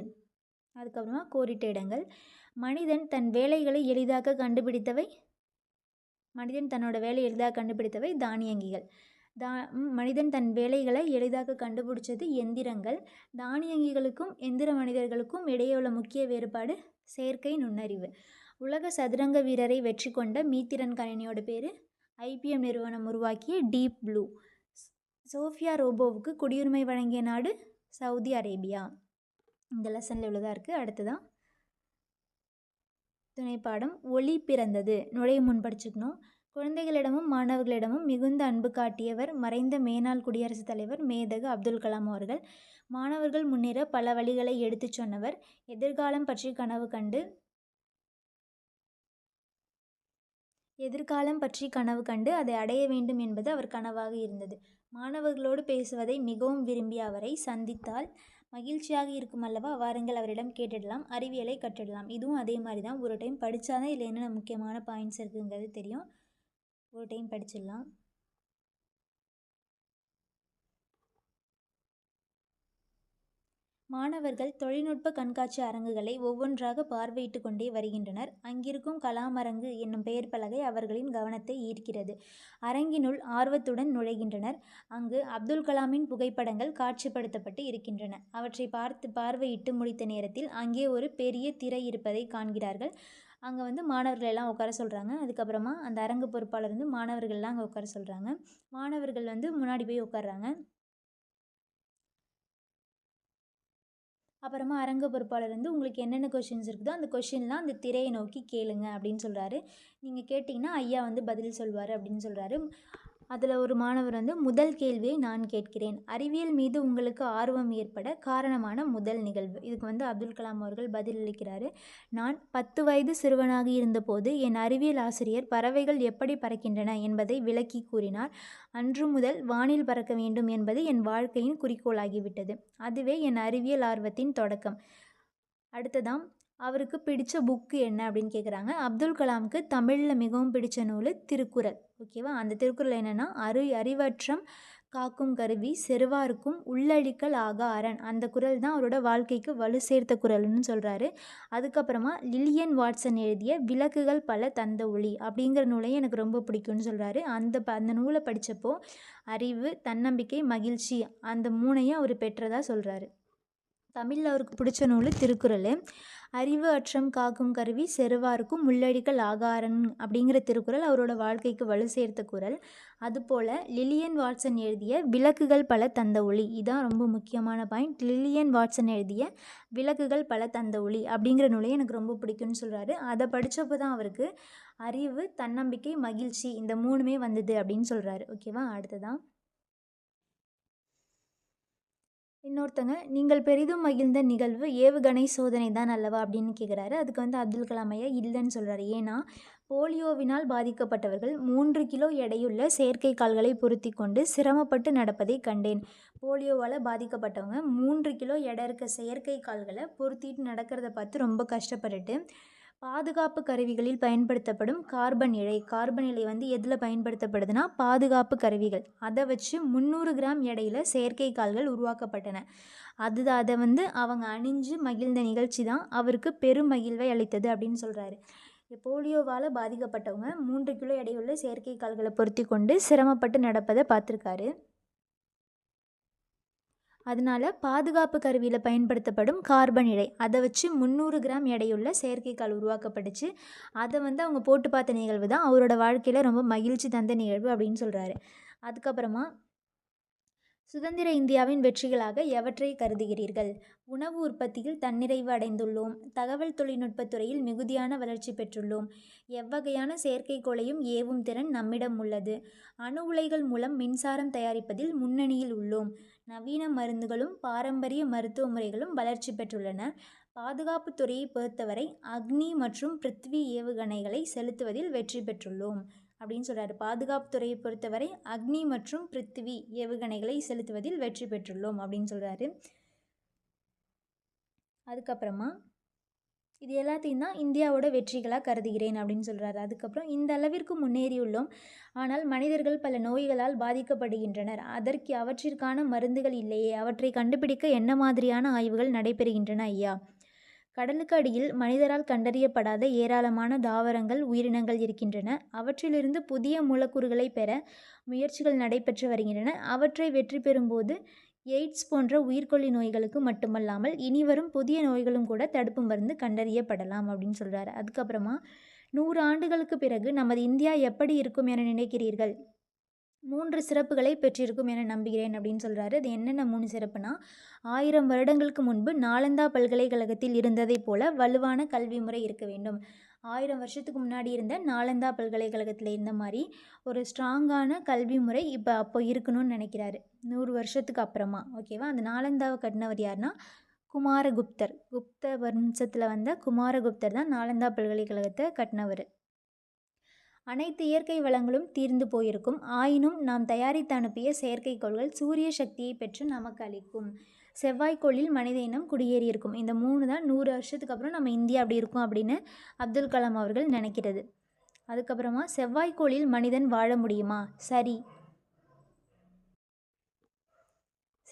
அதுக்கப்புறமா கோடிட்ட இடங்கள். மனிதன் தன் வேலைகளை எளிதாக கண்டுபிடித்தவை தானியங்கிகள். மனிதன் தன் வேலைகளை எளிதாக கண்டுபிடிச்சது எந்திரங்கள். தானியங்கிகளுக்கும் எந்திர மனிதர்களுக்கும் இடையே உள்ள முக்கிய வேறுபாடு செயற்கை நுண்ணறிவு. உலக சதுரங்க வீரரை வெற்றி கொண்ட மீத்திறன் கணினியோட பேர் ஐபிஎம் நிறுவனம் உருவாக்கிய டீப் ப்ளூ. சோஃபியா ரோபோவுக்கு குடியுரிமை வழங்கிய நாடு சவுதி அரேபியா. இந்த லெசனில் உள்ளதாக இருக்குது. அடுத்ததான் துணைப்பாடம். ஒளி பிறந்தது. நுழைய முன் படிச்சுக்கணும். குழந்தைகளிடமும் மாணவர்களிடமும் மிகுந்த அன்பு காட்டியவர் மறைந்த மேனாள் குடியரசுத் தலைவர் மேதகு அப்துல் கலாம் அவர்கள். மாணவர்கள் முன்னேற பல வழிகளை எடுத்துச் சொன்னவர். எதிர்காலம் பற்றி கனவு கண்டு அதை அடைய வேண்டும் என்பது அவர் கனவாக இருந்தது. மாணவர்களோடு பேசுவதை மிகவும் விரும்பிய அவரை சந்தித்தால் மகிழ்ச்சியாக இருக்கும் அல்லவா? வாருங்கள், அவரிடம் கேட்டுடலாம், அறிவியலை கற்றுடலாம். இதுவும் அதே மாதிரி தான். ஒரு டைம் படித்தாதான் இதில் என்னென்ன முக்கியமான பாயிண்ட்ஸ் இருக்குங்கிறது தெரியும். ஒரு டைம் படிச்சிடலாம். மாணவர்கள் தொழில்நுட்ப கண்காட்சி அரங்குகளை ஒவ்வொன்றாக பார்வையிட்டு கொண்டே வருகின்றனர். அங்கிருக்கும் கலாம் அரங்கு என்னும் பெயர் பலகை அவர்களின் கவனத்தை ஈர்க்கிறது. அரங்கினுள் ஆர்வத்துடன் நுழைகின்றனர். அங்கு அப்துல் கலாமின் புகைப்படங்கள் காட்சிப்படுத்தப்பட்டு இருக்கின்றன. அவற்றை பார்வையிட்டு முடித்த நேரத்தில் அங்கே ஒரு பெரிய திரை இருப்பதை காண்கிறார்கள். அங்கே வந்து மாணவர்கள் எல்லாம் உட்கார சொல்கிறாங்க. அதுக்கப்புறமா அந்த அரங்கு பொறுப்பாளர் வந்து மாணவர்கள்லாம் அங்கே உட்கார சொல்கிறாங்க. மாணவர்கள் வந்து முன்னாடி போய் உட்கார்றாங்க. அப்புறமா அரங்க பொறுப்பாளர் வந்து உங்களுக்கு என்னென்ன கொஷின்ஸ் இருக்குதோ அந்த கொஷின்லாம் அந்த திரையை நோக்கி கேளுங்க அப்படின்னு சொல்கிறாரு. நீங்கள் கேட்டிங்கன்னா ஐயா வந்து பதில் சொல்வார் அப்படின்னு சொல்கிறாரு. அதில் ஒரு மாணவர் வந்து முதல் கேள்வியை நான் கேட்கிறேன். அறிவியல் மீது உங்களுக்கு ஆர்வம் ஏற்பட காரணமான முதல் நிகழ்வு. இதுக்கு வந்து அப்துல் கலாம் அவர்கள் பதிலளிக்கிறாரு. நான் 10 வயது சிறுவனாக இருந்தபோது என் அறிவியல் ஆசிரியர் பறவைகள் எப்படி பறக்கின்றன என்பதை விளக்கி கூறினார். அன்று முதல் வானில் பறக்க வேண்டும் என்பது என் வாழ்க்கையின் குறிக்கோளாகிவிட்டது. அதுவே என் அறிவியல் ஆர்வத்தின் தொடக்கம். அடுத்ததாம் அவருக்கு பிடித்த புக்கு என்ன அப்படின்னு கேட்குறாங்க. அப்துல் கலாமுக்கு தமிழில் மிகவும் பிடித்த நூல் திருக்குறள். ஓகேவா? அந்த திருக்குறள் என்னென்னா, அறிவற்றம் காக்கும் கருவி செருவார்க்கும் உள்ளழிக்கல் ஆகா அரண். அந்த குறள் தான் அவரோட வாழ்க்கைக்கு வலு சேர்த்த குறள்னு சொல்கிறாரு. அதுக்கப்புறமா லில்லியன் வாட்சன் எழுதிய விளக்குகள் பல தந்த ஒளி அப்படிங்கிற நூலையும் எனக்கு ரொம்ப பிடிக்கும்னு சொல்கிறாரு. அந்த நூலை படித்தப்போ அறிவு, தன்னம்பிக்கை, மகிழ்ச்சி அந்த 3ஐயும் அவர் பெற்றதாக சொல்கிறாரு. தமிழில் அவருக்கு பிடிச்ச நூல் திருக்குறள். அறிவு அற்றம் காக்கும் கருவி செருவார்க்கும் உள்ளடிக்கல் ஆகாரன் அப்படிங்கிற திருக்குறள் அவரோட வாழ்க்கைக்கு வலு சேர்த்த குறள். அதுபோல் லில்லியன் வாட்சன் எழுதிய விளக்குகள் பல தந்த ஒளி, இதான் ரொம்ப முக்கியமான பாயிண்ட். லில்லியன் வாட்சன் எழுதிய விளக்குகள் பல தந்த ஒளி அப்படிங்கிற நூலையும் எனக்கு ரொம்ப பிடிக்கும்னு சொல்கிறாரு. அதை படித்தப்போ தான் அவருக்கு அறிவு, தன்னம்பிக்கை, மகிழ்ச்சி இந்த 3மே வந்தது அப்படின்னு சொல்கிறாரு. ஓகேவா? அடுத்ததான் இன்னொருத்தங்க, நீங்கள் பெரிதும் மகிழ்ந்த நிகழ்வு ஏவுகணை சோதனை தான் அல்லவா அப்படின்னு கேட்குறாரு. அதுக்கு வந்து அப்துல் கலாம் ஐயா இல்லைன்னு சொல்கிறாரு. ஏன்னா போலியோவினால் பாதிக்கப்பட்டவர்கள் 3 கிலோ எடையுள்ள செயற்கை கால்களை பொருத்தி கொண்டு சிரமப்பட்டு நடப்பதை கண்டேன். போலியோவால் பாதிக்கப்பட்டவங்க 3 கிலோ எடை இருக்க செயற்கை கால்களை பொருத்திட்டு நடக்கிறத பார்த்து ரொம்ப கஷ்டப்பட்டுட்டு பாதுகாப்பு கருவிகளில் பயன்படுத்தப்படும் கார்பன் இழை வந்து எதில் பயன்படுத்தப்படுதுன்னா பாதுகாப்பு கருவிகள். அதை வச்சு 300 கிராம் எடையில் செயற்கை கால்கள் உருவாக்கப்பட்டன. அதை வந்து அவங்க அணிஞ்சு மகிழ்ந்த நிகழ்ச்சி தான் அவருக்கு பெரும் மகிழ்வை அளித்தது அப்படின்னு சொல்கிறாரு. போலியோவால் பாதிக்கப்பட்டவங்க 3 கிலோ எடையுள்ள செயற்கை கால்களை பொருத்தி கொண்டு சிரமப்பட்டு நடப்பதை பார்த்துருக்காரு. அதனால் பாதுகாப்பு கருவியில் பயன்படுத்தப்படும் கார்பன் இழை அதை வச்சு 300 கிராம் எடையுள்ள செயற்கைக்கால் உருவாக்கப்பட்டுச்சு. அதை வந்து அவங்க போட்டு பார்த்த நிகழ்வு தான் அவரோட வாழ்க்கையில் ரொம்ப மகிழ்ச்சி தந்த நிகழ்வு அப்படின்னு சொல்கிறாரு. அதுக்கப்புறமா சுதந்திர இந்தியாவின் வெற்றிகளாக எவற்றை கருதுகிறீர்கள்? உணவு உற்பத்தியில் தன்னிறைவு அடைந்துள்ளோம். தகவல் தொழில்நுட்பத்துறையில் மிகுதியான வளர்ச்சி பெற்றுள்ளோம். எவ்வகையான செயற்கைக்கோளையும் ஏவும் திறன் நம்மிடம் உள்ளது. அணு உலைகள் மூலம் மின்சாரம் தயாரிப்பதில் முன்னணியில் உள்ளோம். நவீன மருந்துகளும் பாரம்பரிய மருத்துவ முறைகளும் வளர்ச்சி பெற்றுள்ளன. பாதுகாப்பு துறையை பொறுத்தவரை அக்னி மற்றும் பிருத்வி ஏவுகணைகளை செலுத்துவதில் வெற்றி பெற்றுள்ளோம் அப்படின்னு சொல்கிறாரு. பாதுகாப்பு துறையை பொறுத்தவரை அக்னி மற்றும் பிருத்வி ஏவுகணைகளை செலுத்துவதில் வெற்றி பெற்றுள்ளோம் அப்படின்னு சொல்கிறாரு. அதுக்கப்புறமா இது எல்லாத்தையும் தான் இந்தியாவோட வெற்றிகளாக கருதுகிறேன் அப்படின்னு சொல்கிறாரு. அதுக்கப்புறம் இந்த அளவிற்கு முன்னேறியுள்ளோம், ஆனால் மனிதர்கள் பல நோய்களால் பாதிக்கப்படுகின்றனர். அவற்றிற்கான மருந்துகள் இல்லையே. அவற்றை கண்டுபிடிக்க என்ன மாதிரியான ஆய்வுகள் நடைபெறுகின்றன ஐயா? கடலுக்கு அடியில் மனிதரால் கண்டறியப்படாத ஏராளமான தாவரங்கள், உயிரினங்கள் இருக்கின்றன. அவற்றிலிருந்து புதிய மூலக்கூறுகளை பெற முயற்சிகள் நடைபெற்று வருகின்றன. அவற்றை வெற்றி பெறும்போது எய்ட்ஸ் போன்ற உயிர்கொல்லி நோய்களுக்கு மட்டுமல்லாமல் இனிவரும் புதிய நோய்களும் கூட தடுப்பு மருந்து கண்டறியப்படலாம் அப்படின்னு சொல்கிறாரு. அதுக்கப்புறமா 100 ஆண்டுகளுக்கு பிறகு நமது இந்தியா எப்படி இருக்கும் என நினைக்கிறீர்கள்? 3 சிறப்புகளை பெற்றிருக்கும் என நம்புகிறேன் அப்படின்னு சொல்கிறாரு. அது என்னென்ன 3 சிறப்புனா, 1000 வருடங்களுக்கு முன்பு நாலந்தா பல்கலைக்கழகத்தில் இருந்ததை போல வலுவான கல்வி முறை இருக்க வேண்டும். 1000 வருஷத்துக்கு முன்னாடி இருந்த நாலந்தா பல்கலைக்கழகத்தில் இருந்த மாதிரி ஒரு ஸ்ட்ராங்கான கல்வி முறை அப்போ இருக்கணும்னு நினைக்கிறாரு 100 வருஷத்துக்கு அப்புறமா. ஓகேவா? அந்த நாலந்தாவை கட்டினவர் யாருன்னா குமாரகுப்தர். குப்த வம்சத்தில் வந்த குமாரகுப்தர் தான் நாலந்தா பல்கலைக்கழகத்தை கட்டினவர். அனைத்து இயற்கை வளங்களும் தீர்ந்து போயிருக்கும். ஆயினும் நாம் தயாரித்து அனுப்பிய செயற்கைக்கோள்கள் சூரிய சக்தியை பெற்று நமக்கு அளிக்கும். செவ்வாய்க்கோளில் மனித இனம் குடியேறியிருக்கும். இந்த 3 தான் 100 வருஷத்துக்கு அப்புறம் நம்ம இந்தியா அப்படி இருக்கும் அப்படின்னு அப்துல் கலாம் அவர்கள் நினைக்கிறது. அதுக்கப்புறமா செவ்வாய்க்கோளில் மனிதன் வாழ முடியுமா? சரி.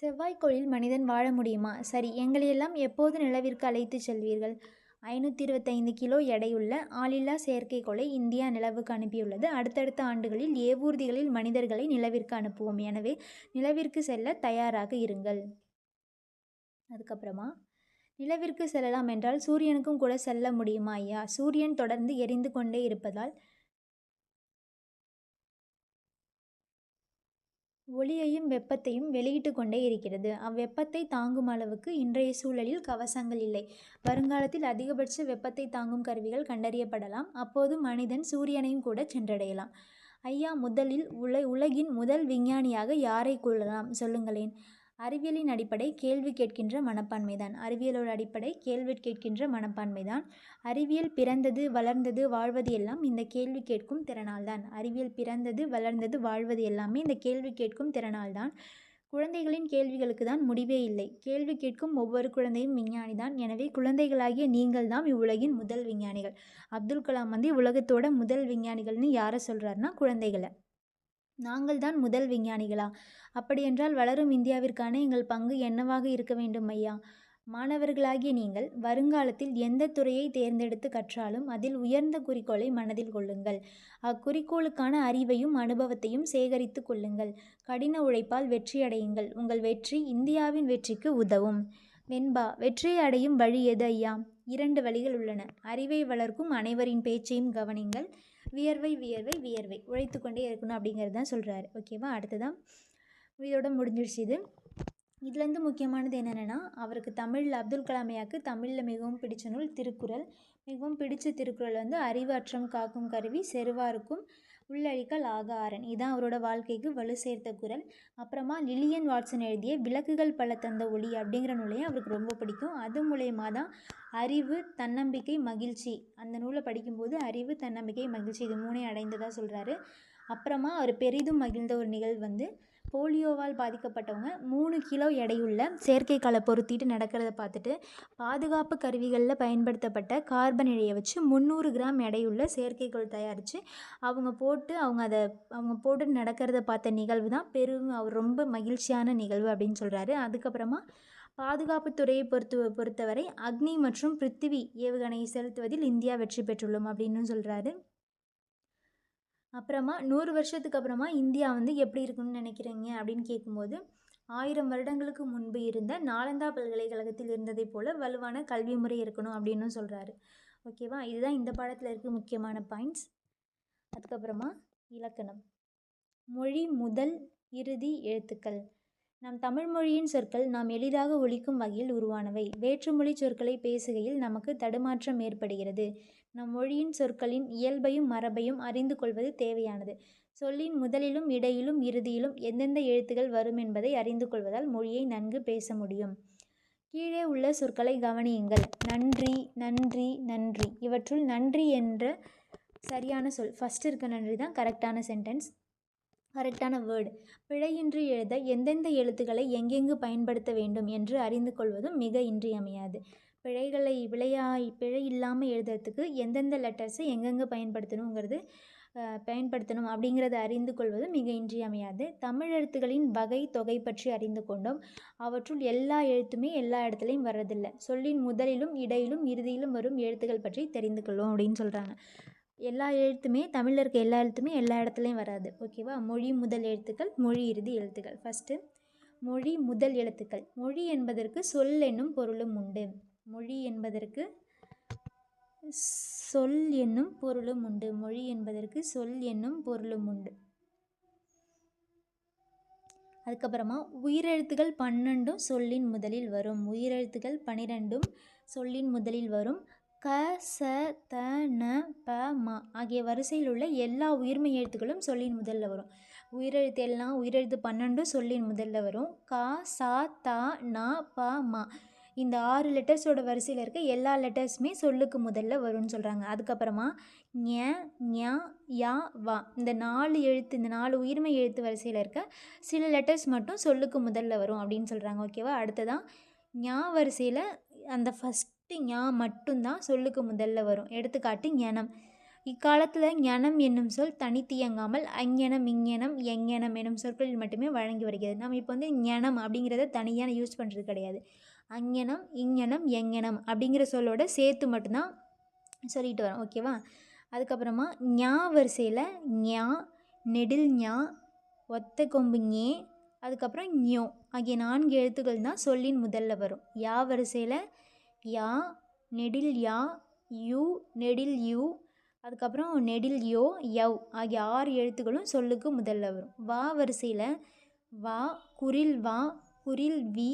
செவ்வாய்க்கோளில் மனிதன் வாழ முடியுமா? சரி. எங்களையெல்லாம் எப்போது நிலவிற்கு அழைத்து செல்வீர்கள்? 525 கிலோ எடையுள்ள ஆளில்லா செயற்கைக்கோளை இந்தியா நிலவுக்கு அனுப்பியுள்ளது. அடுத்தடுத்த ஆண்டுகளில் ஏவூர்திகளில் மனிதர்களை நிலவிற்கு அனுப்புவோம். எனவே நிலவிற்கு செல்ல தயாராக இருங்கள். அதுக்கப்புறமா நிலவிற்கு செல்லலாம் என்றால் சூரியனுக்கும் கூட செல்ல முடியுமா ஐயா? சூரியன் தொடர்ந்து எரிந்து கொண்டே இருப்பதால் ஒளியையும் வெப்பத்தையும் வெளியிட்டு கொண்டே இருக்கிறது. அவ்வெப்பத்தை தாங்கும் அளவுக்கு இன்றைய சூழலில் கவசங்கள் இல்லை. வருங்காலத்தில் அதிகபட்ச வெப்பத்தை தாங்கும் கருவிகள் கண்டறியப்படலாம். அப்போது மனிதன் சூரியனையும் கூட சென்றடையலாம். ஐயா, முதலில் உலகின் முதல் விஞ்ஞானியாக யாரை கூறலாம் சொல்லுங்களேன். அறிவியலின் அடிப்படை கேள்வி கேட்கின்ற மனப்பான்மைதான். அறிவியலோட அடிப்படை கேள்வி கேட்கின்ற மனப்பான்மைதான். அறிவியல் பிறந்தது, வளர்ந்தது, வாழ்வது எல்லாம் இந்த கேள்வி கேட்கும் திறனால்தான். அறிவியல் பிறந்தது, வளர்ந்தது, வாழ்வது எல்லாமே இந்த கேள்வி கேட்கும் திறனால்தான். குழந்தைகளின் கேள்விகளுக்கு தான் முடிவே இல்லை. கேள்வி கேட்கும் ஒவ்வொரு குழந்தையும் விஞ்ஞானிதான். எனவே குழந்தைகளாகிய நீங்கள் தான் இவ்வுலகின் முதல் விஞ்ஞானிகள். அப்துல் கலாம் உலகத்தோட முதல் விஞ்ஞானிகள்னு யாரை சொல்கிறாருன்னா குழந்தைகளை. நாங்கள் தான் முதல் விஞ்ஞானிகளா? அப்படியென்றால் வளரும் இந்தியாவிற்கான எங்கள் பங்கு என்னவாக இருக்க வேண்டும் ஐயா? மாணவர்களாகிய நீங்கள் வருங்காலத்தில் எந்த துறையை தேர்ந்தெடுத்து கற்றாலும் அதில் உயர்ந்த குறிக்கோளை மனதில் கொள்ளுங்கள். அக்குறிக்கோளுக்கான அறிவையும் அனுபவத்தையும் சேகரித்து கொள்ளுங்கள். கடின உழைப்பால் வெற்றியடையுங்கள். உங்கள் வெற்றி இந்தியாவின் வெற்றிக்கு உதவும். வெண்பா, வெற்றியை அடையும் வழி எது ஐயா? 2 வழிகள் உள்ளன. அறிவை வளர்க்கும் அனைவரின் பேச்சையும் கவனிங்கள். வியர்வை வியர்வை வியர்வை உழைத்து கொண்டே இருக்கணும் அப்படிங்கிறது தான் சொல்கிறாரு. ஓகேவா? அடுத்ததான் இதோட முடிஞ்சிடுச்சு இது. இதுலேருந்து முக்கியமானது என்னென்னா, அவருக்கு அப்துல் கலாம் ஐயாவுக்கு தமிழில் மிகவும் பிடிச்ச நூல் திருக்குறள். மிகவும் பிடிச்ச திருக்குறள் அறிவாற்றம் காக்கும் கருவி செருவாருக்கும் உள்ளழிக்கல் ஆகாரன். இதுதான் அவரோட வாழ்க்கைக்கு வலு சேர்த்த குறள். அப்புறமா லில்லியன் வாட்சன் எழுதிய விளக்குகள் பல தந்த ஒளி அப்படிங்கிற நூலையும் அவருக்கு ரொம்ப பிடிக்கும். அது மூலயமா தான் அறிவு, தன்னம்பிக்கை, மகிழ்ச்சி, அந்த நூலை படிக்கும்போது அறிவு, தன்னம்பிக்கை, மகிழ்ச்சி இது 3ஐயும் அடைந்ததாக சொல்கிறாரு. அப்புறமா அவர் பெரிதும் மகிழ்ந்த ஒரு நிகழ்வு போலியோவால் பாதிக்கப்பட்டவங்க 3 கிலோ எடையுள்ள செயற்கைக்காலை பொருத்திட்டு நடக்கிறத பார்த்துட்டு பாதுகாப்பு கருவிகளில் பயன்படுத்தப்பட்ட கார்பன் இழையை வச்சு 300 கிராம் எடையுள்ள செயற்கைக்கோள் தயாரித்து அவங்க போட்டு நடக்கிறத பார்த்த நிகழ்வு தான் அவர் ரொம்ப மகிழ்ச்சியான நிகழ்வு அப்படின்னு சொல்கிறாரு. அதுக்கப்புறமா பாதுகாப்புத்துறையை பொறுத்தவரை அக்னி மற்றும் பிருத்திவி ஏவுகணையை செலுத்துவதில் இந்தியா வெற்றி பெற்றுள்ளோம் அப்படின்னு சொல்கிறாரு. அப்புறமா 100 வருஷத்துக்கு அப்புறமா இந்தியா எப்படி இருக்குன்னு நினைக்கிறீங்க அப்படின்னு கேட்கும்போது 1000 வருடங்களுக்கு முன்பு இருந்த நாலந்தா பல்கலைக்கழகத்தில் இருந்ததை போல் வலுவான கல்வி முறை இருக்கணும் அப்படின்னு சொல்கிறாரு. ஓகேவா? இதுதான் இந்த பாடத்தில் இருக்க முக்கியமான பாயிண்ட்ஸ். அதுக்கப்புறமா இலக்கணம். மொழி முதல் இறுதி எழுத்துக்கள். நம் தமிழ் மொழியின் சொற்கள் நாம் எளிதாக ஒலிக்கும் வகையில் உருவானவை. வேற்றுமொழி சொற்களை பேசுகையில் நமக்கு தடுமாற்றம் ஏற்படுகிறது. நம் மொழியின் சொற்களின் இயல்பையும் மரபையும் அறிந்து கொள்வது தேவையானது. சொல்லின் முதலிலும் இடையிலும் இறுதியிலும் எந்தெந்த எழுத்துக்கள் வரும் என்பதை அறிந்து கொள்வதால் மொழியை நன்கு பேச முடியும். கீழே உள்ள சொற்களை கவனியுங்கள். நன்றி, நன்றி, நன்றி. இவற்றுள் நன்றி என்ற சரியான சொல் ஃபஸ்ட் இருக்க நன்றி தான் கரெக்டான சென்டென்ஸ், கரெக்டான வேர்டு. பிழையின்றி எழுத எந்தெந்த எழுத்துக்களை எங்கெங்கு பயன்படுத்த வேண்டும் என்று அறிந்து கொள்வதும் மிக இன்றியமையாது. பிழை இல்லாமல் எழுதுறதுக்கு எந்தெந்த லெட்டர்ஸை எங்கெங்கே பயன்படுத்தணும் அப்படிங்கிறத அறிந்து கொள்வது மிக இன்றியமையாது. தமிழ் எழுத்துக்களின் வகை தொகை பற்றி அறிந்து கொண்டோம். அவற்றுள் எல்லா எழுத்துமே எல்லா இடத்துலையும் வர்றதில்லை. சொல்லின் முதலிலும் இடையிலும் இறுதியிலும் வரும் எழுத்துக்கள் பற்றி தெரிந்து கொள்வோம் அப்படின்னு சொல்கிறாங்க. எல்லா எழுத்துமே தமிழில் இருக்க எல்லா எழுத்துமே எல்லா இடத்துலையும் வராது. ஓகேவா? மொழி முதல் எழுத்துக்கள், மொழி இறுதி எழுத்துக்கள். ஃபஸ்ட்டு மொழி முதல் எழுத்துக்கள். மொழி என்பதற்கு சொல் என்னும் பொருளும் உண்டு. மொழி என்பதற்கு சொல் என்னும் பொருளும் உண்டு. மொழி என்பதற்கு சொல் என்னும் பொருளும் உண்டு. அதுக்கப்புறமா உயிரெழுத்துக்கள் 12 சொல்லின் முதலில் வரும். உயிரெழுத்துக்கள் 12 சொல்லின் முதலில் வரும். க, ச, த, ந, ப, ம ஆகிய வரிசையில் உள்ள எல்லா உயிர்மெய் எழுத்துக்களும் சொல்லின் முதலில் வரும். உயிரெழுத்து 12 சொல்லின் முதலில் வரும். க, ச, த, ந, ப, ம இந்த 6 லெட்டர்ஸோட வரிசையில் இருக்க எல்லா லெட்டர்ஸுமே சொல்லுக்கு முதல்ல வரும்னு சொல்கிறாங்க. அதுக்கப்புறமா ஞ, ஞ, யா, வா இந்த 4 உயிர்மெய் எழுத்து வரிசையில் இருக்க சில லெட்டர்ஸ் மட்டும் சொல்லுக்கு முதல்ல வரும் அப்படின்னு சொல்கிறாங்க. ஓகேவா? அடுத்ததான் ஞா வரிசையில் அந்த ஃபஸ்ட்டு ஞா மட்டும்தான் சொல்லுக்கு முதல்ல வரும். எடுத்துக்காட்டு ஞனம். இக்காலத்தில் ஞனம் என்னும் சொல் தனித்து இயங்காமல் அங்ஞனம், இங்ஞனம், எங்ஞனம் என்னும் சொற்களில் மட்டுமே வழங்கி வருகிறது. நம்ம இப்போ ஞனம் அப்படிங்கிறத தனியாக யூஸ் பண்ணுறது கிடையாது. அங்ஞனம், இங்ஞனம், எங்ஞனம் அப்படிங்கிற சொல்லோட சேர்த்து மட்டும்தான் சொல்லிட்டு வரோம். ஓகேவா? அதுக்கப்புறமா ஞா வரிசையில் ஞா, நெடில் ஞா, ஒத்த கொம்பு ஞே, அதுக்கப்புறம் ஞோ ஆகிய 4 எழுத்துக்கள் தான் சொல்லின் முதல்ல வரும். யா வரிசையில் யா, நெடில் யா, யூ, நெடில் யூ, அதுக்கப்புறம் நெடில் யோ, யவ் ஆகிய 6 எழுத்துக்களும் சொல்லுக்கு முதல்ல வரும். வா வரிசையில் வா, குரில் வா, குரில் வி,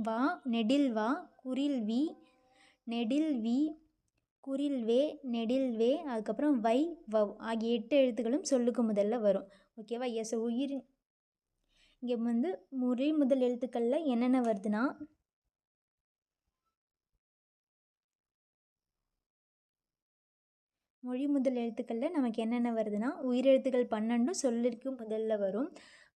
வா, நெடில் வா, குரில் வி, நெடில் வி, குறில் வே, நெடில் வே, அதுக்கப்புறம் வை, வவ் ஆகிய 8 எழுத்துக்களும் சொல்லுக்கு முதல்ல வரும். ஓகேவா? எஸ் உயிர் இங்கே வந்து மொழி முதல் எழுத்துக்களில் என்னென்ன வருதுன்னா மொழி முதல் எழுத்துக்களில் நமக்கு என்னென்ன வருதுன்னா உயிரெழுத்துக்கள் 12 சொல்லிற்கு முதல்ல வரும்.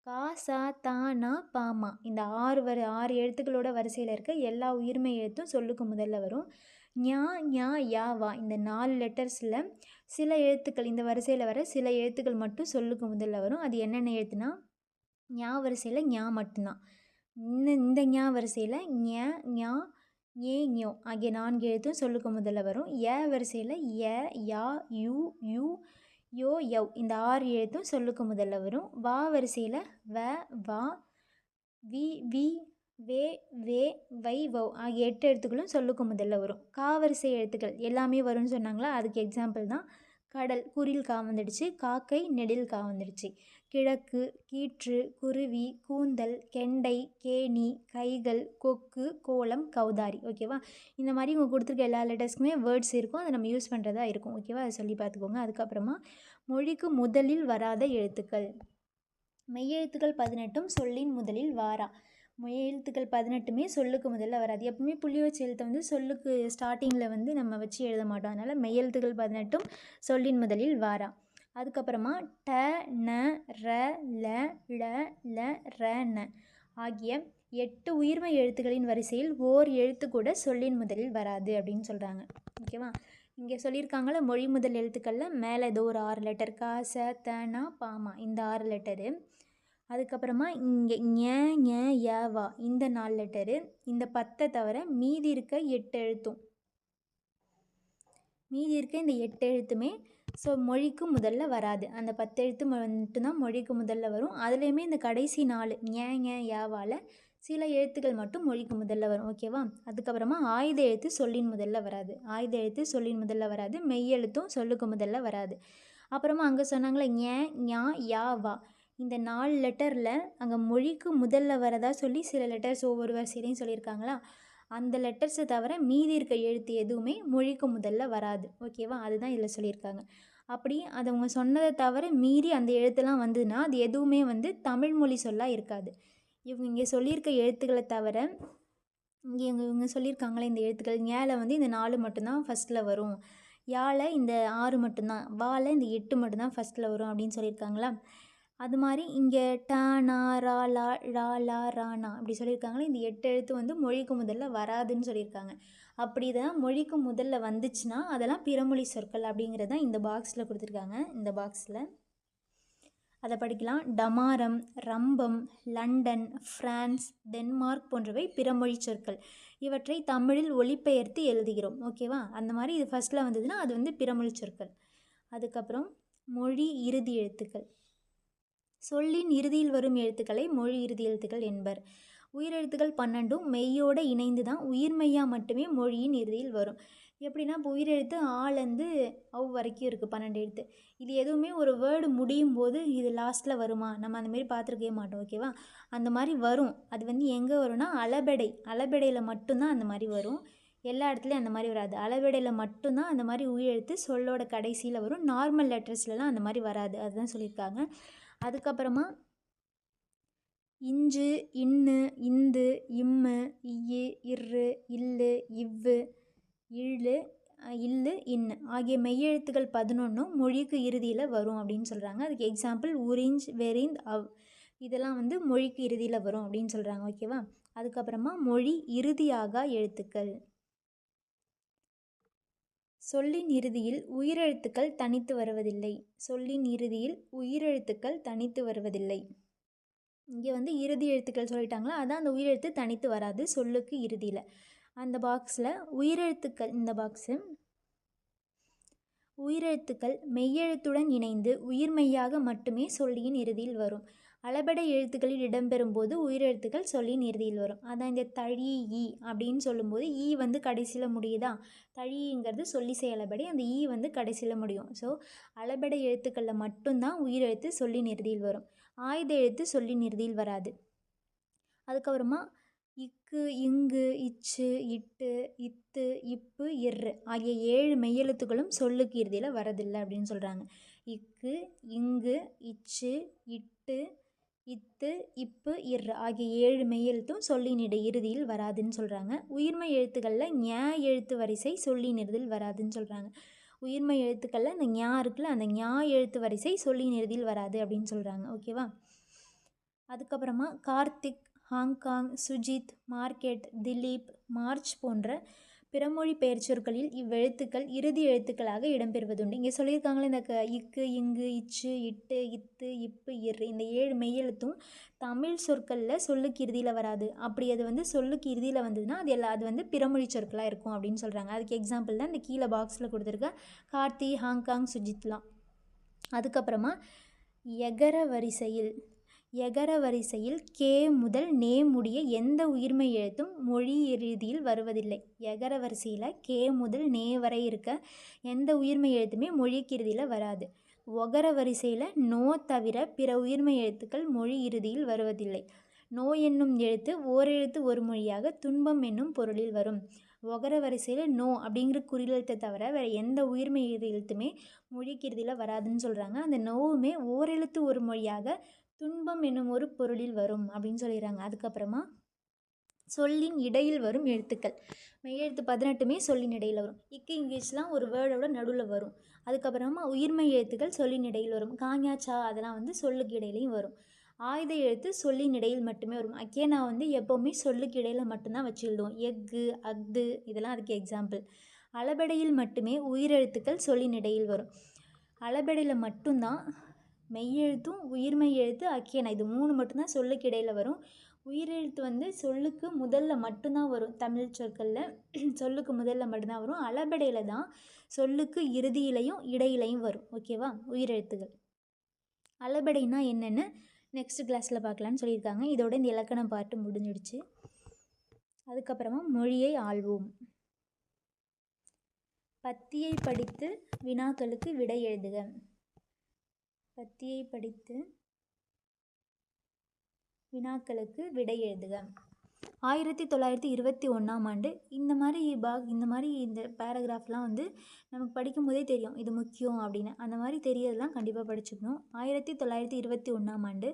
கா, சா, தா, நா, பா, மா இந்த 6 எழுத்துக்களோட வரிசையில் இருக்க எல்லா உயிர்மெய் எழுத்தும் சொல்லுக்கு முதல்ல வரும். ஞா, ஞா, யா, வா இந்த 4 லெட்டர்ஸில் சில எழுத்துக்கள் இந்த வரிசையில் வர சில எழுத்துக்கள் மட்டும் சொல்லுக்கு முதல்ல வரும். அது என்னென்ன எழுத்துனா ஞா வரிசையில் ஞா மட்டும்தான். இந்த ஞா வரிசையில் ஞ, ஞா, ஏ, ஞோ ஆகிய 4 எழுத்தும் சொல்லுக்கு முதல்ல வரும். ய வரிசையில் ய, யா, யு, யூ, யோ, யவ் இந்த 6 எழுத்தும் சொல்லுக்கு முதல்ல வரும். வா வரிசையில் வ, வா, வி, வி, வே, வே, வை, வவ் ஆகிய 8 எழுத்துக்களும் சொல்லுக்கு முதல்ல வரும். கா வரிசை எழுத்துக்கள் எல்லாமே வரும்னு சொன்னாங்களா, அதுக்கு எக்ஸாம்பிள் தான் கடல் குறில் கா வந்துடுச்சு, காக்கை நெடில் கா வந்துடுச்சு. கிழக்கு, கீற்று, குருவி, கூந்தல், கெண்டை, கேணி, கைகள், கொக்கு, கோலம், கௌதாரி. ஓகேவா? இந்த மாதிரி இவங்க கொடுத்துருக்க எல்லா லெட்டர்ஸ்க்குமே வேர்ட்ஸ் இருக்கும், அதை நம்ம யூஸ் பண்ணுறதா இருக்கும். ஓகேவா? அதை சொல்லி பார்த்துக்கோங்க. அதுக்கப்புறமா மொழிக்கு முதலில் வராத எழுத்துக்கள். மெய்யெழுத்துக்கள் 18 சொல்லின் முதலில் வாரா. மெய்யெழுத்துக்கள் 18மே சொல்லுக்கு முதல்ல வராது. எப்பவுமே புள்ளி வச்ச எழுத்தை வந்து சொல்லுக்கு ஸ்டார்டிங்கில் வந்து நம்ம வச்சு எழுத மாட்டோம். அதனால் மெய்யெழுத்துக்கள் 18 சொல்லின் முதலில் வாரா. அதுக்கப்புறமா ட, ந, ர, ல, ழ, ல, ர, ந ஆகிய 8 உயிர்மெய் எழுத்துக்களின் வரிசையில் ஓர் எழுத்து கூட சொல்லின் முதலில் வராது அப்படின்னு சொல்கிறாங்க. ஓகேவா? இங்கே சொல்லியிருக்காங்கள மொழி முதல் எழுத்துக்களில் மேலே ஏதோ ஒரு 6 லெட்டர் கா, ச, த, நா, பா, மா இந்த 6 லெட்டரு. அதுக்கப்புறமா இங்கே ஞ, ஞ, ய, வா இந்த 4 லெட்டரு. இந்த 10 தவிர மீதி இருக்க 8 எழுத்தும் மீதி இருக்க இந்த 8 எழுத்துமே மொழிக்கு முதல்ல வராது. அந்த 10 எழுத்து மட்டும்தான் மொழிக்கு முதல்ல வரும். அதுலேயுமே இந்த கடைசி 4 ஞ, ஞ, யாவால் சில எழுத்துக்கள் மட்டும் மொழிக்கு முதல்ல வரும். ஓகேவா? அதுக்கப்புறமா ஆயுத எழுத்து சொல்லின் முதல்ல வராது. ஆயுத எழுத்து சொல்லின் முதல்ல வராது. மெய் எழுத்தும் சொல்லுக்கு முதல்ல வராது. அப்புறமா அங்கே சொன்னாங்களே ஞ, ஞா, யா, வா இந்த 4 லெட்டரில் அங்கே மொழிக்கு முதல்ல வரதா சொல்லி சில லெட்டர்ஸ் ஒவ்வொரு வரிசையிலையும் சொல்லியிருக்காங்களா, அந்த லெட்டர்ஸை தவிர மீதி இருக்க எழுத்து எதுவுமே மொழிக்கு முதல்ல வராது. ஓகேவா? அதுதான் இதில் சொல்லியிருக்காங்க. அப்படி அது அவங்க சொன்னதை தவிர மீறி அந்த எழுத்துலாம் வந்ததுன்னா அது எதுவுமே வந்து தமிழ் மொழி சொல்லாக இருக்காது. இவங்க இங்கே சொல்லியிருக்க எழுத்துக்களை தவிர இவங்க சொல்லியிருக்காங்களே இந்த எழுத்துக்கள் ஞால வந்து இந்த 4 மட்டும்தான் ஃபஸ்ட்டில் வரும், யால இந்த 6 மட்டும்தான், வால இந்த 8 மட்டும்தான் ஃபஸ்ட்டில் வரும் அப்படின்னு சொல்லியிருக்காங்களா. அது மாதிரி இங்கே ட, நா, ரா, லா, ழா, லா, ராணா அப்படி சொல்லியிருக்காங்களே இந்த 8 எழுத்து வந்து மொழிக்கு முதல்ல வராதுன்னு சொல்லியிருக்காங்க. அப்படி தான் மொழிக்கு முதல்ல வந்துச்சுன்னா அதெல்லாம் பிறமொழி சொற்கள் அப்படிங்கிறதான் இந்த பாக்ஸில் கொடுத்துருக்காங்க. இந்த பாக்ஸில் அதை படிக்கலாம். டமாரம், ரம்பம், லண்டன், பிரான்ஸ், டென்மார்க் போன்றவை பிறமொழி சொற்கள். இவற்றை தமிழில் ஒலிபெயர்த்து எழுதுகிறோம். ஓகேவா? அந்த மாதிரி இது ஃபஸ்ட்டில் வந்ததுன்னா அது வந்து பிறமொழி சொற்கள். அதுக்கப்புறம் மொழி இறுதி எழுத்துக்கள். சொல்லின் இறுதியில் வரும் எழுத்துக்களை மொழி இறுதி எழுத்துக்கள் என்பர். உயிரெழுத்துக்கள் 12 மெய்யோடு இணைந்து தான் உயிர்மெய்யாக மட்டுமே மொழியின் இறுதியில் வரும். எப்படின்னா இப்போ உயிரெழுத்து ஆலேருந்து அவ் வரைக்கும் இருக்குது 12 எழுத்து. இது எதுவுமே ஒரு வேர்டு முடியும் போது இது லாஸ்ட்டில் வருமா, நம்ம அந்தமாரி பார்த்துருக்கவே மாட்டோம். ஓகேவா? அந்த மாதிரி வரும். அது வந்து எங்கே வரும்னா அளபெடையில் மட்டும்தான் அந்த மாதிரி வரும். எல்லா இடத்துலையும் அந்த மாதிரி வராது. அளபெடையில் மட்டும்தான் அந்த மாதிரி உயிரெழுத்து சொல்லோட கடைசியில் வரும். நார்மல் லெட்டர்ஸ்லாம் அந்த மாதிரி வராது. அதுதான் சொல்லியிருக்காங்க. அதுக்கப்புறமா இஞ்சு, இன்னு, இந்து, இம்மு, இய்யு, இர்ரு, இல்லு, இவ்வு, இள்ளு, இல்லு, இன்னு ஆகிய மெய்யெழுத்துக்கள் 11 மொழிக்கு இறுதியில் வரும் அப்படின்னு சொல்கிறாங்க. அதுக்கு எக்ஸாம்பிள் உறிஞ்ச், வெறிந்த், அவ் இதெல்லாம் வந்து மொழிக்கு இறுதியில் வரும் அப்படின்னு சொல்கிறாங்க. ஓகேவா? அதுக்கப்புறமா மொழி இறுதியாக எழுத்துக்கள். சொல்லின் இறுதியில் உயிரெழுத்துக்கள் தனித்து வருவதில்லை. சொல்லின் இறுதியில் உயிரெழுத்துக்கள் தனித்து வருவதில்லை. இங்கே வந்து இறுதி எழுத்துக்கள் சொல்லிட்டாங்களா, அதான் அந்த உயிரெழுத்து தனித்து வராது சொல்லுக்கு இறுதியில். அந்த பாக்ஸில் உயிரெழுத்துக்கள் இந்த பாக்ஸு உயிரெழுத்துக்கள் மெய்யெழுத்துடன் இணைந்து உயிர்மெய்யாக மட்டுமே சொல்லின் இறுதியில் வரும். அளபெடை எழுத்துக்களில் இடம்பெறும் போது உயிரெழுத்துக்கள் சொல்லின் இறுதியில் வரும். அதான் இந்த தழி ஈ அப்படின்னு சொல்லும்போது ஈ வந்து கடைசியில் முடியுதா, தழிங்கிறது சொல்லி செயலபடை, அந்த ஈ வந்து கடைசியில் முடியும். ஸோ அளபெடை எழுத்துக்களில் மட்டும்தான் உயிரெழுத்து சொல்லின் இறுதியில் வரும். ஆயுத எழுத்து சொல்லின் இறுதியில் வராது. அதுக்கப்புறமா இக்கு, இங்கு, இச்சு, இட்டு, இத்து, இப்பு, இர்ரு ஆகிய 7 மெய்யெழுத்துக்களும் சொல்லுக்கு இறுதியில் வரதில்லை அப்படின்னு சொல்கிறாங்க. இக்கு, இங்கு, இச்சு, இட்டு, இத்து, இப்பு, இர்ரு ஆகிய 7 மெய்யெழுத்தும் சொல்லின் இறுதியில் வராதுன்னு சொல்கிறாங்க. உயிர்மெய் எழுத்துக்களில் ஞ எழுத்து வரிசை சொல்லின் இறுதியில் வராதுன்னு சொல்கிறாங்க. உயிர்மெய் எழுத்துக்களில் அந்த ஞா இருக்குல்ல, அந்த ஞா எழுத்து வரிசை சொல்லின் இறுதியில் வராது அப்படின்னு சொல்கிறாங்க. ஓகேவா? அதுக்கப்புறமா Karthik, Hong Kong, Sujith, market, Dileep, March போன்ற பிறமொழி பெயர் சொற்களில் இவ்வெழுத்துக்கள் இறுதி எழுத்துக்களாக இடம்பெறுவதுண்டு. இங்கே சொல்லியிருக்காங்களே இந்த இக்கு, இங்கு, இச்சு, இட்டு, இத்து, இப்பு, இர்ரு இந்த 7 மெய்யெழுத்தும் தமிழ் சொற்களில் சொல்லுக்கு இறுதியில் வராது. அப்படி அது சொல்லுக்கு இறுதியில் வந்ததுன்னா அது பிறமொழி சொற்களாக இருக்கும் அப்படின்னு சொல்கிறாங்க. அதுக்கு எக்ஸாம்பிள் தான் இந்த கீழே பாக்ஸில் கொடுத்துருக்க கார்த்தி, ஹாங்காங், சுஜித்லாம். அதுக்கப்புறமா எகர வரிசையில் கே முதல் நே முடிய எந்த உயிர்மெய் எழுத்தும் மொழி இறுதியில் வருவதில்லை. எகர வரிசையில் கே முதல் நே வரை இருக்க எந்த உயிர்மெய் எழுத்துமே மொழிக்கு இறுதியில் வராது. ஒகர வரிசையில் நோ தவிர பிற உயிர்மெய் எழுத்துக்கள் மொழி இறுதியில் வருவதில்லை. நோ என்னும் எழுத்து ஓரெழுத்து ஒரு மொழியாக துன்பம் என்னும் பொருளில் வரும். ஒகர வரிசையில் நோ அப்படிங்கிற குறிலெழுத்தை தவிர வேறு எந்த உயிர்மெய் எழுத்துமே மொழிக்கு இறுதியில் வராதுன்னு சொல்கிறாங்க. அந்த நோவுமே ஓரெழுத்து ஒரு மொழியாக துன்பம் என்னும் ஒரு பொருளில் வரும் அப்படின்னு சொல்லிடுறாங்க. அதுக்கப்புறமா சொல்லின் இடையில் வரும் எழுத்துக்கள் மெய்யெழுத்து 18மே சொல்லின் இடையில் வரும். இக்கு, இங்கிலீஷ்லாம் ஒரு வேர்டோட நடுவில் வரும். அதுக்கப்புறமா உயிர்மெய் எழுத்துக்கள் சொல்லின் இடையில் வரும். காஞா, சா அதெல்லாம் சொல்லுக்கு இடையிலையும் வரும். ஆயுத எழுத்து சொல்லின் இடையில் மட்டுமே வரும். நான் எப்போவுமே சொல்லுக்கு இடையில் மட்டும்தான் வச்சு எழுதுவோம். எக்கு, அஃது இதெல்லாம் அதுக்கு எக்ஸாம்பிள். அளபெடையில் மட்டுமே உயிரெழுத்துக்கள் சொல்லின் இடையில் வரும். அளபெடையில் மட்டும்தான் மெய்யெழுத்தும் உயிர்மெய் எழுத்து அக்கேனா இது 3 மட்டும்தான் சொல்லுக்கு இடையில் வரும். உயிரெழுத்து சொல்லுக்கு முதல்ல மட்டும்தான் வரும். தமிழ் சொற்களில் சொல்லுக்கு முதல்ல மட்டும்தான் வரும். அளபெடையில் தான் சொல்லுக்கு இறுதியிலையும் இடையிலையும் வரும். ஓகேவா? உயிரெழுத்துகள். அளபெடைனா என்னென்னு நெக்ஸ்ட் கிளாஸில் பார்க்கலான்னு சொல்லியிருக்காங்க. இதோட இந்த இலக்கண பாட்டு முடிஞ்சிடுச்சு. அதுக்கப்புறமா மொழியை ஆள்வோம். பத்தியை படித்து வினாக்களுக்கு விடை எழுதுக. பத்தியை படித்து வினாக்களுக்கு விடை எழுதுக. 1921ஆம் ஆண்டு இந்த மாதிரி இந்த பேராகிராஃப்லாம் நமக்கு படிக்கும் போதே தெரியும் இது முக்கியம் அப்படின்னு. அந்த மாதிரி தெரியறதெல்லாம் கண்டிப்பாக படிச்சுக்கணும். 1921ஆம் ஆண்டு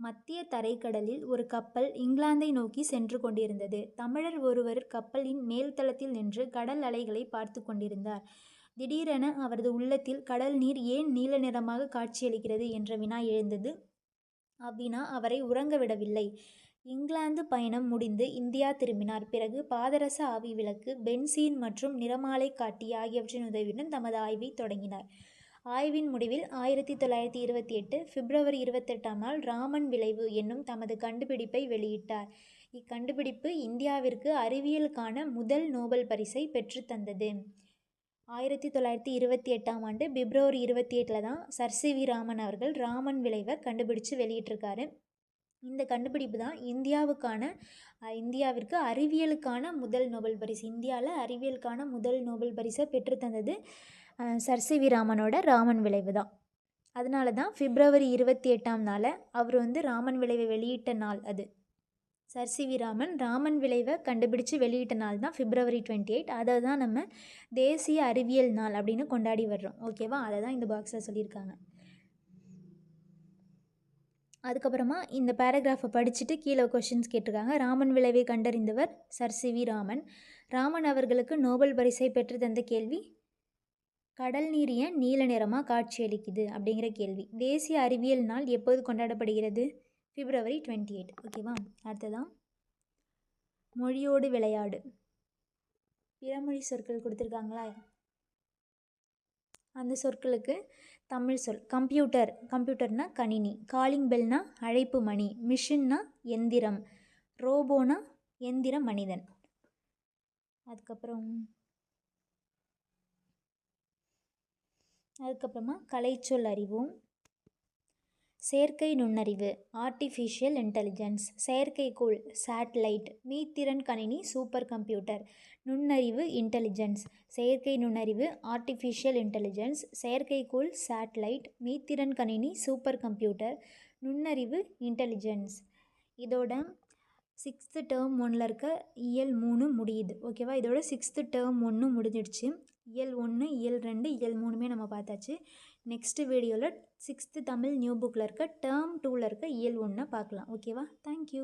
மத்திய தரைக்கடலில் ஒரு கப்பல் இங்கிலாந்தை நோக்கி சென்று கொண்டிருந்தது. தமிழர் ஒருவர் கப்பலின் மேல்தளத்தில் நின்று கடல் அலைகளை பார்த்து கொண்டிருந்தார். திடீரென அவரது உள்ளத்தில் கடல் நீர் ஏன் நீல நிறமாக காட்சியளிக்கிறது என்ற வினா எழுந்தது. அவ்வினா அவரை உறங்க விடவில்லை. இங்கிலாந்து பயணம் முடிந்து இந்தியா திரும்பினார். பிறகு பாதரச ஆவி விளக்கு, பென்சீன் மற்றும் நிறமாலை காட்டி ஆகியவற்றின் உதவியுடன் தமது ஆய்வை தொடங்கினார். ஆய்வின் முடிவில் 1928 பிப்ரவரி 28ஆம் நாள் ராமன் விளைவு என்னும் தமது கண்டுபிடிப்பை வெளியிட்டார். இக்கண்டுபிடிப்பு இந்தியாவிற்கு அறிவியலுக்கான முதல் நோபல் பரிசை பெற்றுத்தந்தது. 1928ஆம் ஆண்டு பிப்ரவரி 28 தான் சர் சி.வி. ராமன் அவர்கள் ராமன் விளைவை கண்டுபிடிச்சு வெளியிட்டிருக்காரு. இந்த கண்டுபிடிப்பு தான் இந்தியாவிற்கு அறிவியலுக்கான முதல் நோபல் பரிசு. இந்தியாவில் அறிவியலுக்கான முதல் நோபல் பரிசை பெற்றுத்தந்தது சர் சி.வி. ராமனோட ராமன் விளைவு தான். அதனால தான் பிப்ரவரி 28ஆம் நாளை அவர் ராமன் விளைவை வெளியிட்ட நாள். அது சர் சி.வி. ராமன் விளைவை கண்டுபிடிச்சு வெளியிட்ட நாள் தான் பிப்ரவரி 28. அதை தான் நம்ம தேசிய அறிவியல் நாள் அப்படின்னு கொண்டாடி வர்றோம். ஓகேவா? அதை தான் இந்த பாக்ஸில் சொல்லியிருக்காங்க. அதுக்கப்புறமா இந்த பேராகிராஃபை படிச்சுட்டு கீழே கொஷின்ஸ் கேட்டிருக்காங்க. ராமன் விளைவை கண்டறிந்தவர் சர் சி.வி. ராமன் அவர்களுக்கு நோபல் பரிசை பெற்று தந்த கேள்வி கடல் நீர் ஏன் நீல நிறமாக காட்சியளிக்குது அப்படிங்கிற கேள்வி. தேசிய அறிவியல் நாள் எப்போது கொண்டாடப்படுகிறது? பிப்ரவரி 28. ஓகேவா? அடுத்ததான் மொழியோடு விளையாடு. பிறமொழி சொற்கள் கொடுத்துருக்காங்களா? அந்த சொற்களுக்கு தமிழ் சொல் கம்ப்யூட்டர்னா கணினி, காலிங் பெல்னா அழைப்பு மணி, மிஷின்னா எந்திரம், ரோபோனா எந்திர மனிதன். அதுக்கப்புறமா கலைச்சொல் அறிவோம். செயற்கை நுண்ணறிவு ஆர்டிஃபிஷியல் இன்டெலிஜென்ஸ், செயற்கைக்கோள் சேட்டலைட், மீத்திறன் கணினி சூப்பர் கம்ப்யூட்டர், நுண்ணறிவு இன்டெலிஜென்ஸ். செயற்கை நுண்ணறிவு ஆர்டிஃபிஷியல் இன்டெலிஜென்ஸ், செயற்கைக்கோள் சேட்டலைட், மீத்திறன் கணினி சூப்பர் கம்ப்யூட்டர், நுண்ணறிவு இன்டெலிஜென்ஸ். இதோட 6th டேர்ம் 1ல் இருக்க இயல் 3 முடியுது. ஓகேவா? இதோட 6th டேர்ம் 1 முடிஞ்சிடுச்சு. இயல் 1, இயல் 2, இயல் 3மே நம்ம பார்த்தாச்சு. நெக்ஸ்ட் வீடியோவில் 6th தமிழ் நியூ புக்கில் இருக்க டேர்ம் 2ல் இருக்க இயல் 1 பார்க்கலாம். ஓகேவா? தேங்க்யூ.